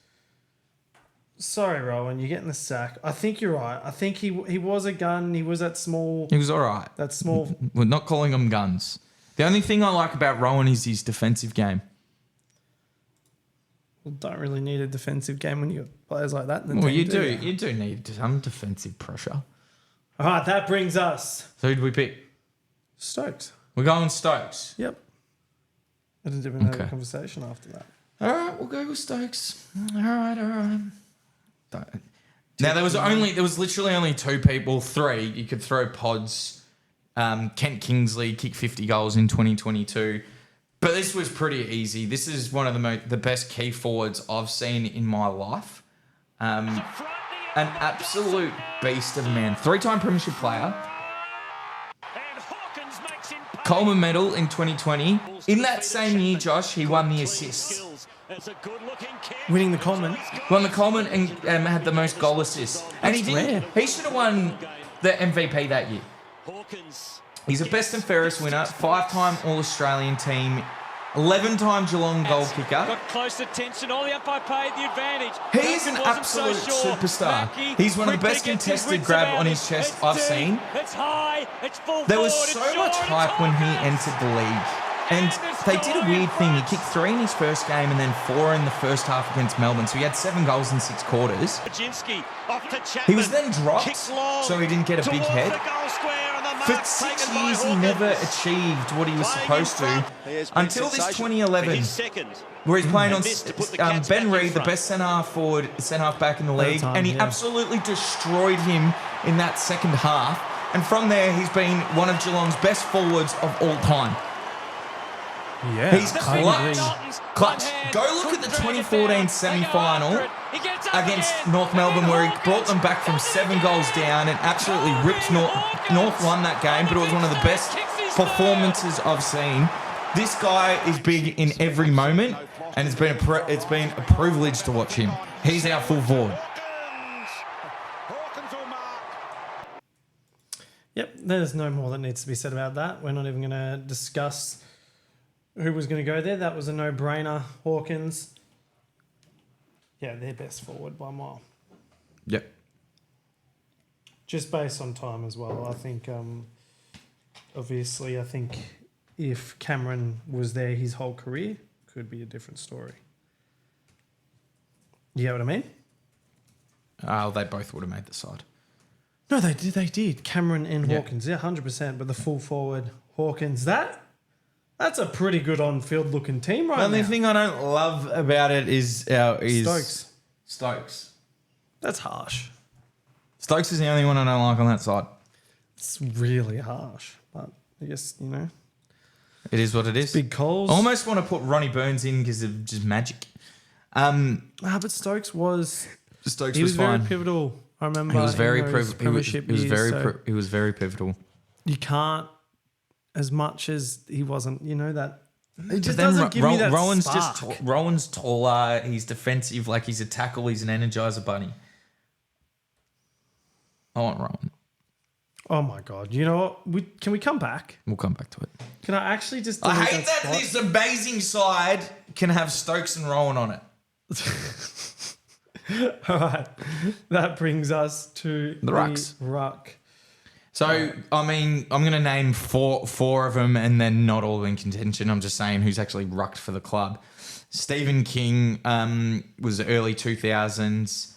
Sorry, Rowan, you're getting the sack. I think you're right. I think he was a gun. He was that small. He was all right. That small. We're not calling them guns. The only thing I like about Rowan is his defensive game. Don't really need a defensive game when you got players like that. In the Well, team, you do. you? You do need some defensive pressure. All right, that brings us So who'd we pick? Stokes. We're going Stokes. Yep. I didn't even have a Okay. conversation after that. All right, we'll go with Stokes. All right. Now there was literally only 2 people, 3. You could throw Pods. Kent Kingsley kicked 50 goals in 2022, but this was pretty easy. This is one of the best key forwards I've seen in my life. An absolute beast of a man, 3-time premiership player. Coleman medal in 2020. In that same year, Josh, he won the assists. Winning the Common. Won the Coleman and had the most goal assists. And he did. He should have won the MVP that year. He's a best and fairest winner, 5-time All-Australian team 11-time Geelong goal kicker. Got close attention. All the umpire paid the advantage. He's an Duncan wasn't absolute so sure. superstar. Mackie He's one of the quickly best gets his contested wits grab about on it. his chest It's I've deep, seen. It's high. It's full There was forward, so it's much short, hype it's when he on. entered the league. And they did a weird thing. He kicked 3 in his first game and then 4 in the first half against Melbourne. So he had 7 goals in 6 quarters. Baczynski off to Chapman. He was then dropped, Kicks long so he didn't get a big towards head. the goal square and the For mark 6 taken by years, he Hawkins. never achieved what he was Playing in supposed to front. He has been until this sensational. 2011, He's second. where he's playing on missed to put the Cats Ben back in Reid, the front. best centre-half back in the At the league, time, and he yeah. absolutely destroyed him in that second half. And from there, he's been one of Geelong's best forwards of all time. Yeah. He's clutch. Go look at the 2014 semi-final against North Melbourne, where he brought them back from 7 goals down and absolutely ripped North won that game, but it was one of the best performances I've seen. This guy is big in every moment, and it's been a privilege to watch him. He's our full forward. Yep, there's no more that needs to be said about that. We're not even going to discuss who was going to go there. That was a no-brainer. Hawkins. Yeah, they're best forward by a mile. Yep. Just based on time as well. I think, obviously, I think if Cameron was there his whole career, could be a different story. You get what I mean? They both would have made the side. No, they did. They did. Cameron and Yeah. Hawkins. Yeah, 100%. But the full forward, Hawkins, that's a pretty good on-field looking team right The only now. thing I don't love about it is Stokes. Stokes. That's harsh. Stokes is the only one I don't like on that side. It's really harsh. But I guess, It is what it is. big calls. I almost want to put Ronnie Burns in because of just magic. But Stokes was... Stokes He was very fine. pivotal. I remember He was very in those premiership years, so he was very pivotal. you can't, as much as he wasn't, that... It just But then doesn't give me that Rowan's spark. Rowan's taller. He's defensive. Like he's a tackle. He's an energizer bunny. I want Rowan. Oh, my God. You know what? Can we come back? We'll come back to it. Can I actually just... I delete hate that spot? this amazing side can have Stokes and Rowan on it. All right. That brings us to The Rucks. Ruck. So, I mean, I'm going to name four of them and then not all in contention. I'm just saying who's actually rucked for the club. Stephen King was early 2000s.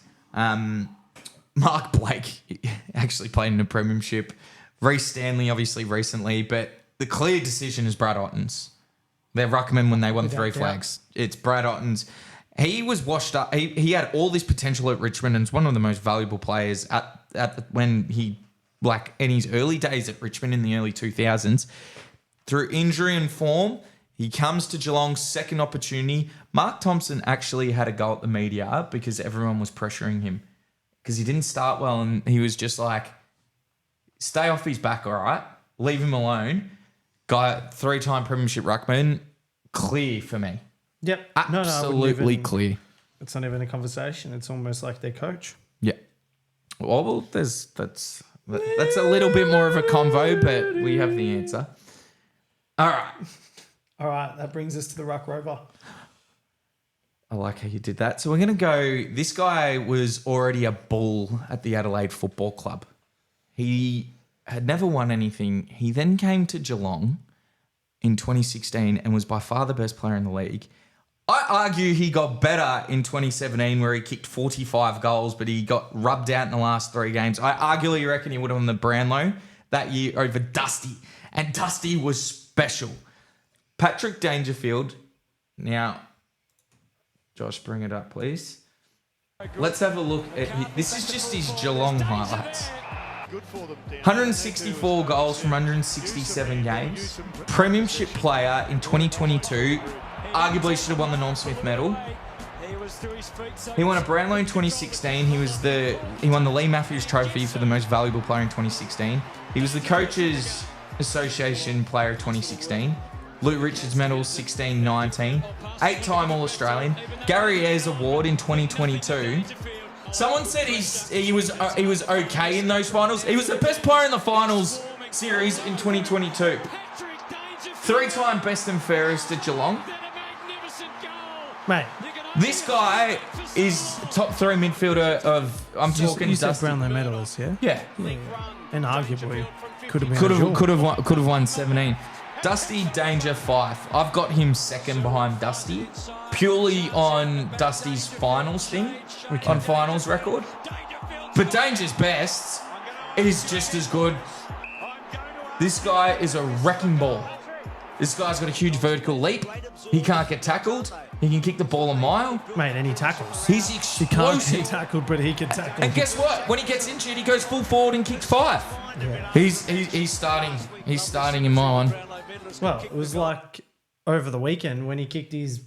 Mark Blake actually played in a premiership. Reece Stanley, obviously, recently. But the clear decision is Brad Ottens. They're ruckman when they won 3 flags. It's Brad Ottens. He was washed up. He had all this potential at Richmond and is one of the most valuable players when he... in his early days at Richmond in the early 2000s, through injury and form, he comes to Geelong's second opportunity. Mark Thompson actually had a go at the media because everyone was pressuring him because he didn't start well and he was just like, stay off his back, all right? Leave him alone. Guy, 3-time premiership ruckman, clear for me. Yep. Absolutely clear. It's not even a conversation. It's almost like their coach. Yeah. Well, that's a little bit more of a convo, but we have the answer. All right. That brings us to the Ruck Rover. I like how you did that. So we're going to go... This guy was already a bull at the Adelaide Football Club. He had never won anything. He then came to Geelong in 2016 and was by far the best player in the league. I argue he got better in 2017 where he kicked 45 goals, but he got rubbed out in the last 3 games. I arguably reckon he would have won the Brownlow that year over Dusty. And Dusty was special. Patrick Dangerfield. Now, Josh, bring it up, please. Let's have a look at... This is just his Geelong highlights. 164 goals from 167 games. Premiership player in 2022. Arguably should have won the Norm Smith medal. He won a Brownlow in 2016. He won the Lee Matthews Trophy for the most valuable player in 2016. He was the Coaches Association Player of 2016. Lou Richards Medal 16-19. 8-time All-Australian. Gary Ayres Award in 2022. Someone said he was okay in those finals. He was the best player in the finals series in 2022. 3-time best and fairest at Geelong. Mate, This guy is top 3 midfielder of. I'm talking you said Dusty. Brownlow medalist, yeah? Yeah, And arguably could have been could have won 17. Dusty Danger Fife. I've got him second behind Dusty, purely on Dusty's finals thing, on finals record. But Danger's best is just as good. This guy is a wrecking ball. This guy's got a huge vertical leap. He can't get tackled. He can kick the ball a mile. Mate, and he tackles. He's He can't explosive. get tackled, but he can tackle. And guess what? When he gets injured, he goes full forward and kicks 5. Yeah. He's starting. He's starting in my one. Well, it was like over the weekend when he kicked his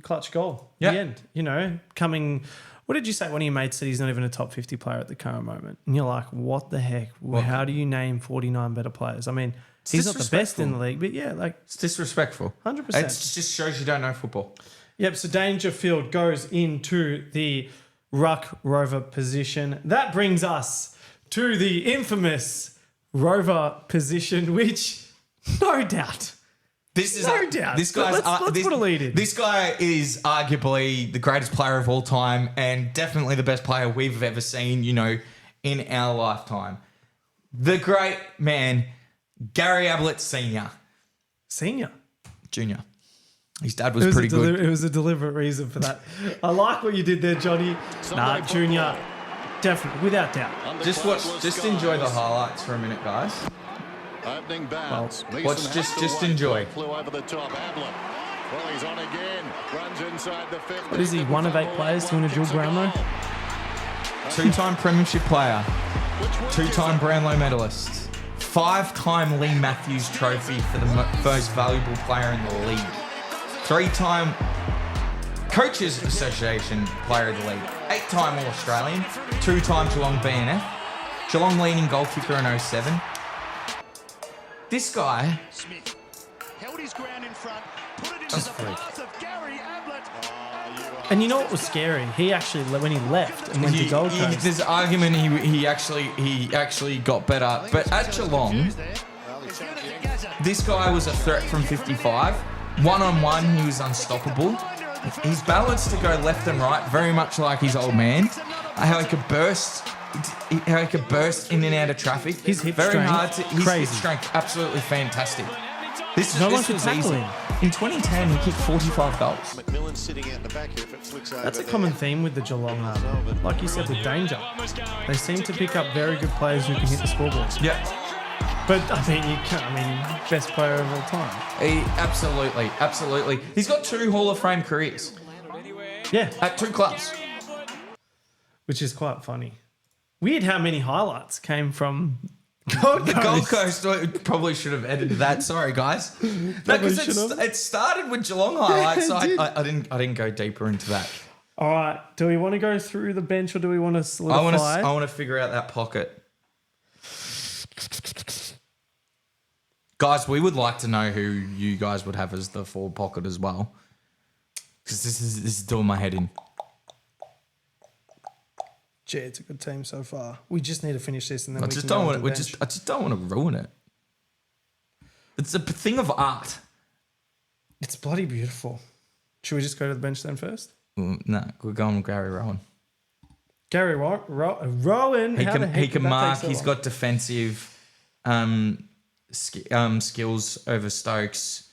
clutch goal. Yeah. The end. You know, coming. What did you say? One of your mates said he's not even a top 50 player at the current moment. And you're like, what the heck? Well, how do you name 49 better players? I mean, he's not the best in the league, but yeah, like It's disrespectful. 100%. It just shows you don't know football. Yep, so Dangerfield goes into the ruck rover position. That brings us to the infamous rover position, which, no doubt, This is no doubt. This guy's Let's put a lead in. This guy is arguably the greatest player of all time and definitely the best player we've ever seen, you know, in our lifetime. The great man, Gary Ablett Sr. Senior. Junior. His dad was pretty good. It was a deliberate reason for that. I like what you did there, Johnny. Nah, Junior, definitely, without doubt. Just enjoy the highlights for a minute, guys. Opening bounce. Just enjoy. Flew over the top. Ablett. Well, he's on again. Runs inside the 50. What is he, one of 8 players to win a dual Brownlow? 2-time premiership player. 2-time Brownlow medalist. 5-time Lee Matthews trophy for the most valuable player in the league. 3-time Coaches Association player of the league. 8-time All-Australian. 2-time Geelong BNF. Geelong leading goal kicker in 07. This guy... Smith held his ground in front, put it into That's the freak. path of Gary Ablett. And you know what was scary? He actually, when he left and went to Gold Coast, There's argument he actually got better. But at Geelong, this guy was a threat from 55. One-on-one, he was unstoppable. His balance to go left and right, very much like his old man. How he could burst in and out of traffic. His hip very strength, hard to, his crazy. hip strength, absolutely fantastic. This No one this could was tackle easy. him. In 2010, he kicked 45 goals. McMillan's sitting out the back here. If it flicks over that's a there. common theme with the Geelong. Like you said, with Danger, they seem to pick up very good players who can hit the scoreboard. Yeah. But I mean, you can't. I mean, best player of all time. Absolutely. He's got 2 Hall of Fame careers Yeah, at 2 clubs. which is quite funny. Weird how many highlights came from Gold Coast. Gold Coast probably should have edited that. Sorry, guys. No, because it started with Geelong highlights. So I didn't go deeper into that. All right. Do we want to go through the bench or do we want to solidify? I want to figure out that pocket. Guys, we would like to know who you guys would have as the forward pocket as well, because this is doing my head in. Gee, it's a good team so far. We just need to finish this and then I we just can don't go want on to the to. bench. I just don't want to ruin it. It's a thing of art. It's bloody beautiful. Should we just go to the bench then first? No, we're going with Gary Rowan. Gary Rowan. He how the heck he did can that mark. take so He's long? got defensive skills over Stokes,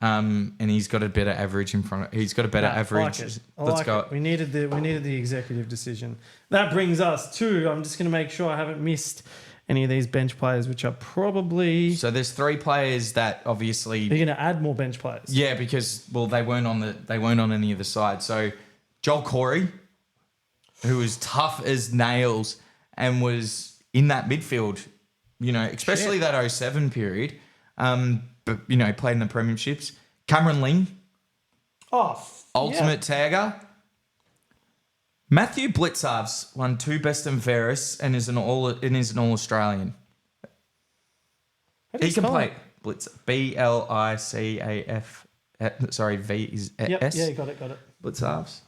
and he's got a better average in front. He's got a better average. I like it. Let's go. It. We needed the executive decision. That brings us to. I'm just going to make sure I haven't missed any of these bench players, which are probably. So there's 3 players that obviously. You're going to add more bench players. Yeah, because they weren't on any of the sides. So Joel Corey, who was tough as nails and was in that midfield, especially that 07 period. But played in the premierships. Cameron Ling, ultimate tagger. Matthew Blitzarves won 2 best and fairest and is an all-Australian. He can play Blitz BLICAF. Sorry, V is Yep. S. Yeah, got it. Blitzarves.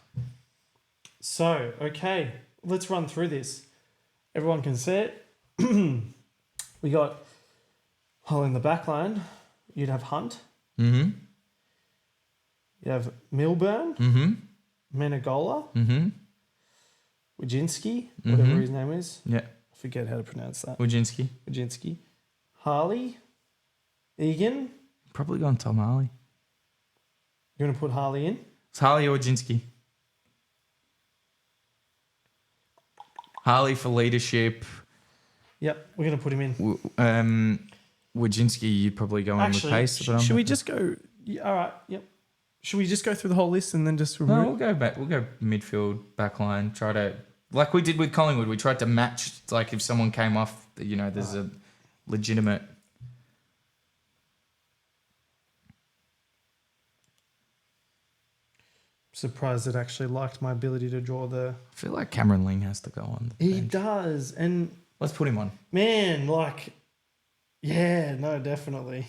So, okay, let's run through this. Everyone can see it. We got in the back line. You'd have Hunt, Mm-hmm. You have Milburn, Mm-hmm. Menegola, Mm-hmm. Wojcinski, whatever his name is. Yeah. I forget how to pronounce that. Wojcinski. Harley, Egan. Probably gone Tom Harley. You want to put Harley in? It's Harley or Wojcinski. Harley for leadership. Yep, we're going to put him in. Wojcinski, you'd probably go in with Actually, pace. But should we just go? Yeah, all right, yep. Should we just go through the whole list and then just remove? No, we'll go back. We'll go midfield, back line. Try to, like we did with Collingwood, we tried to match, like if someone came off, there's a legitimate. Surprised it actually liked my ability to draw the. I feel like Cameron Ling has to go on. The He bench. does, and Let's put him on. man, like, yeah, no, definitely.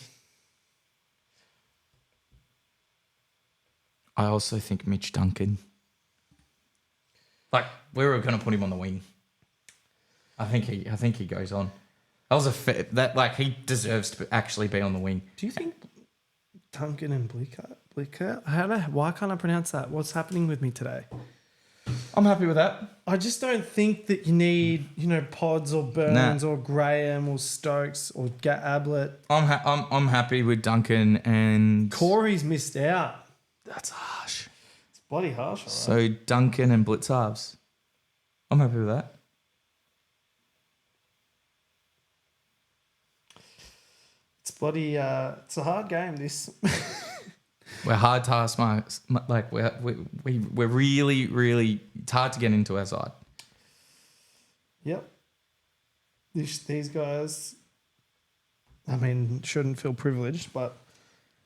I also think Mitch Duncan. Like we were going to put him on the wing. I think he goes on. That was he deserves to actually be on the wing. Do you think Duncan and Blicker? Why can't I pronounce that? What's happening with me today? I'm happy with that. I just don't think that you need, Pods or Burns or Graham or Stokes or Ablett. I'm happy with Duncan and Corey's missed out. That's harsh. It's bloody harsh, all right? So Duncan and Blitz halves. I'm happy with that. It's bloody. It's a hard game. This. We're hard taskmasters. Like we're really, really. It's hard to get into our side. Yep. These guys. I mean, shouldn't feel privileged, but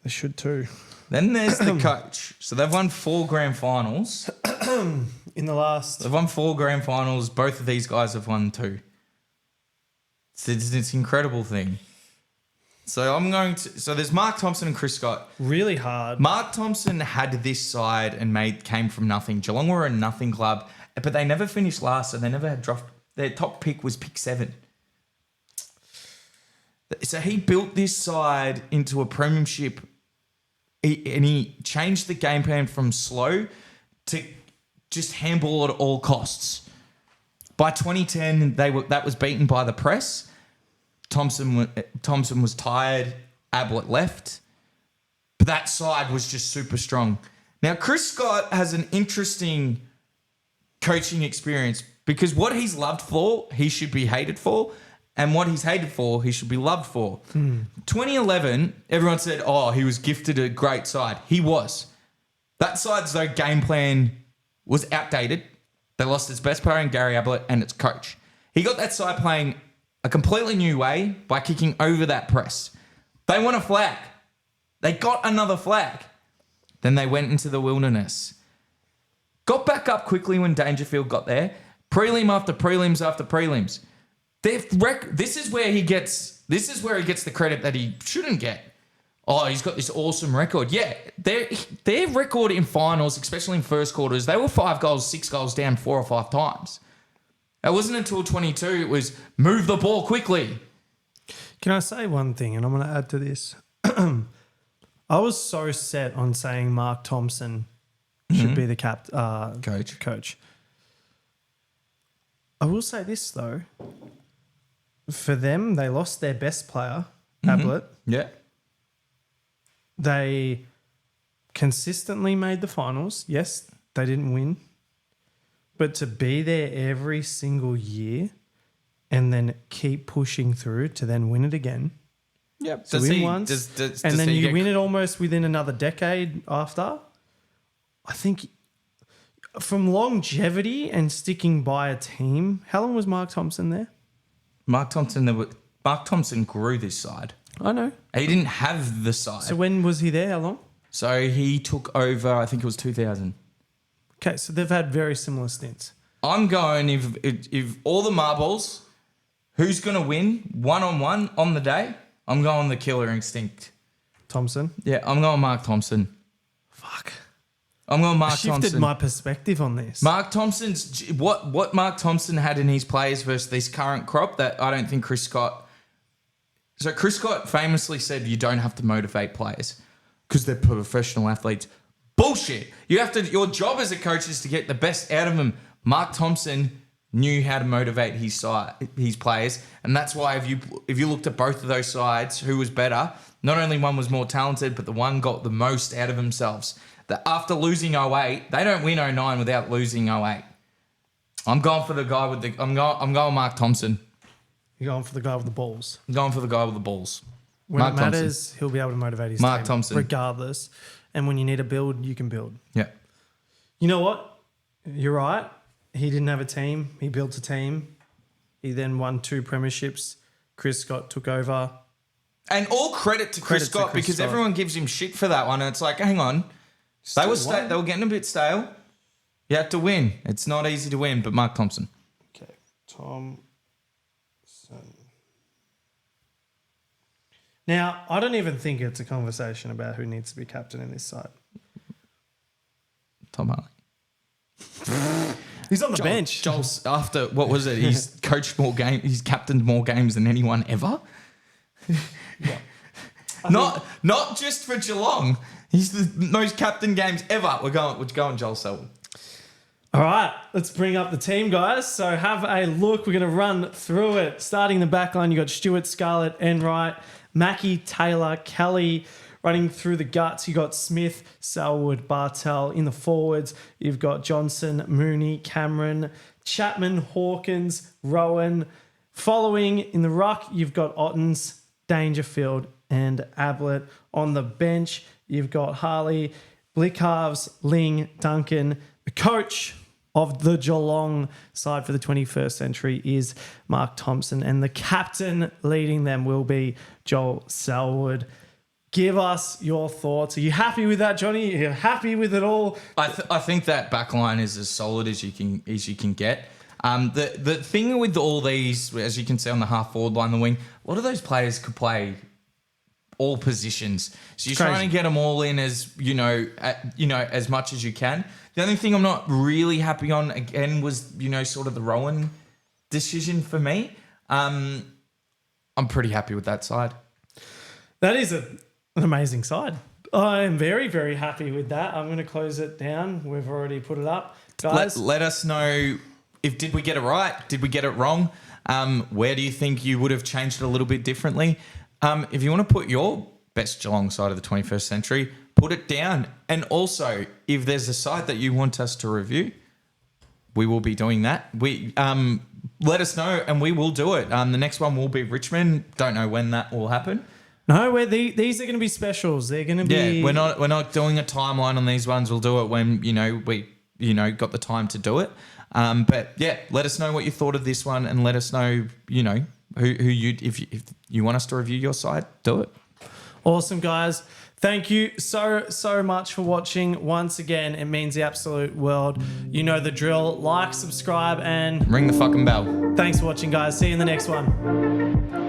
they should too. Then there's the coach. So they've won 4 grand finals. In the last. They've won 4 grand finals. Both of these guys have won 2. It's an incredible thing. So So there's Mark Thompson and Chris Scott. Really hard. Mark Thompson had this side and came from nothing. Geelong were a nothing club, but they never finished last, so they never had dropped. Their top pick was pick 7. So he built this side into a premiership, and he changed the game plan from slow to just handball at all costs. By 2010, that was beaten by the press. Thompson was tired. Ablett left. But that side was just super strong. Now, Chris Scott has an interesting coaching experience because what he's loved for, he should be hated for. And what he's hated for, he should be loved for. 2011, everyone said, he was gifted a great side. He was. That side's game plan was outdated. They lost its best player in Gary Ablett and its coach. He got that side playing a completely new way by kicking over that press. They won a flag. They got another flag. Then they went into the wilderness. Got back up quickly when Dangerfield got there. Prelim after prelims after prelims. This is where he gets the credit that he shouldn't get. He's got this awesome record. Yeah, their record in finals, especially in first quarters, they were 5 goals, 6 goals down 4 or 5 times. It wasn't until 22, it was move the ball quickly. Can I say one thing, and I'm going to add to this? I was so set on saying Mark Thompson should be the coach. I will say this, though. For them, they lost their best player, Ablett. Yeah. They consistently made the finals. Yes, they didn't win. But to be there every single year and then keep pushing through to then win it again. Yep. So win once, and then you win it almost within another decade after. I think from longevity and sticking by a team, how long was Mark Thompson there? Mark Thompson grew this side. I know. He didn't have the side. So when was he there? How long? So he took over, I think it was 2000. Okay, so they've had very similar stints. I'm going, if all the marbles, who's going to win one-on-one on the day? I'm going the killer instinct. Thompson? Yeah, I'm going Mark Thompson. Fuck. I'm going Mark Shifted Thompson. my perspective on this. Mark Thompson's... What Mark Thompson had in his players versus this current crop that I don't think Chris Scott... So Chris Scott famously said you don't have to motivate players. because they're professional athletes. Bullshit. Your job as a coach is to get the best out of them. Mark Thompson knew how to motivate his players, and that's why if you looked at both of those sides, who was better? Not only one was more talented, but the one got the most out of themselves. That after losing 08, they don't win 09 without losing 08. I'm going for the guy with the. I'm going Mark Thompson. You're going for the guy with the balls. I'm going for the guy with the balls. When Mark it matters, he'll be able to motivate his Mark team, Thompson. regardless. And when you need to build, you can build. Yeah. You know what? You're right. He didn't have a team. He built a team. He then won 2 premierships. Chris Scott took over. And all credit to Chris Scott because Scott. everyone gives him shit for that one. And it's like, hang on. They were getting a bit stale. You have to win. It's not easy to win, but Mark Thompson. Okay. Thompson. Now, I don't even think it's a conversation about who needs to be captain in this side. Tom Harley. He's on the bench. Joel's after, what was it? He's coached more games. He's captained more games than anyone ever. Not just for Geelong. He's the most captain games ever. We're going Joel Selwood. All right, let's bring up the team, guys. So have a look. We're going to run through it. Starting in the back line, you got Stewart, Scarlett, Enright, Mackie, Taylor, Kelly. Running through the guts, you got Smith, Selwood, Bartel. In the forwards, you've got Johnson, Mooney, Cameron, Chapman, Hawkins, Rowan. Following in the ruck, you've got Ottens, Dangerfield, and Ablett. On the bench, you've got Harley, Blickhalves, Ling, Duncan. The coach of the Geelong side for the 21st century is Mark Thompson, and the captain leading them will be Joel Selwood. Give us your thoughts. Are you happy with that, Johnny? Are you happy with it all? I think that back line is as solid as you can get. The thing with all these, as you can see on the half forward line, the wing, a lot of those players could play all positions. So you're trying to get them all in as as much as you can. The only thing I'm not really happy on again was sort of the Rowan decision for me. I'm pretty happy with that side. That is an amazing side. I am very, very happy with that. I'm going to close it down. We've already put it up. Guys, let us know did we get it right? Did we get it wrong? Where do you think you would have changed it a little bit differently? If you want to put your best Geelong side of the 21st century, put it down. And also, if there's a side that you want us to review, we will be doing that. Let us know and we will do it. The next one will be Richmond. Don't know when that will happen. No, these are going to be specials. They're going to be. Yeah, we're not doing a timeline on these ones. We'll do it when we got the time to do it. But yeah, let us know what you thought of this one, and let us know who you if you want us to review your side, do it. Awesome, guys. Thank you so much for watching. Once again, it means the absolute world. You know the drill. Like, subscribe, and Ring the fucking bell. thanks for watching, guys. See you in the next one.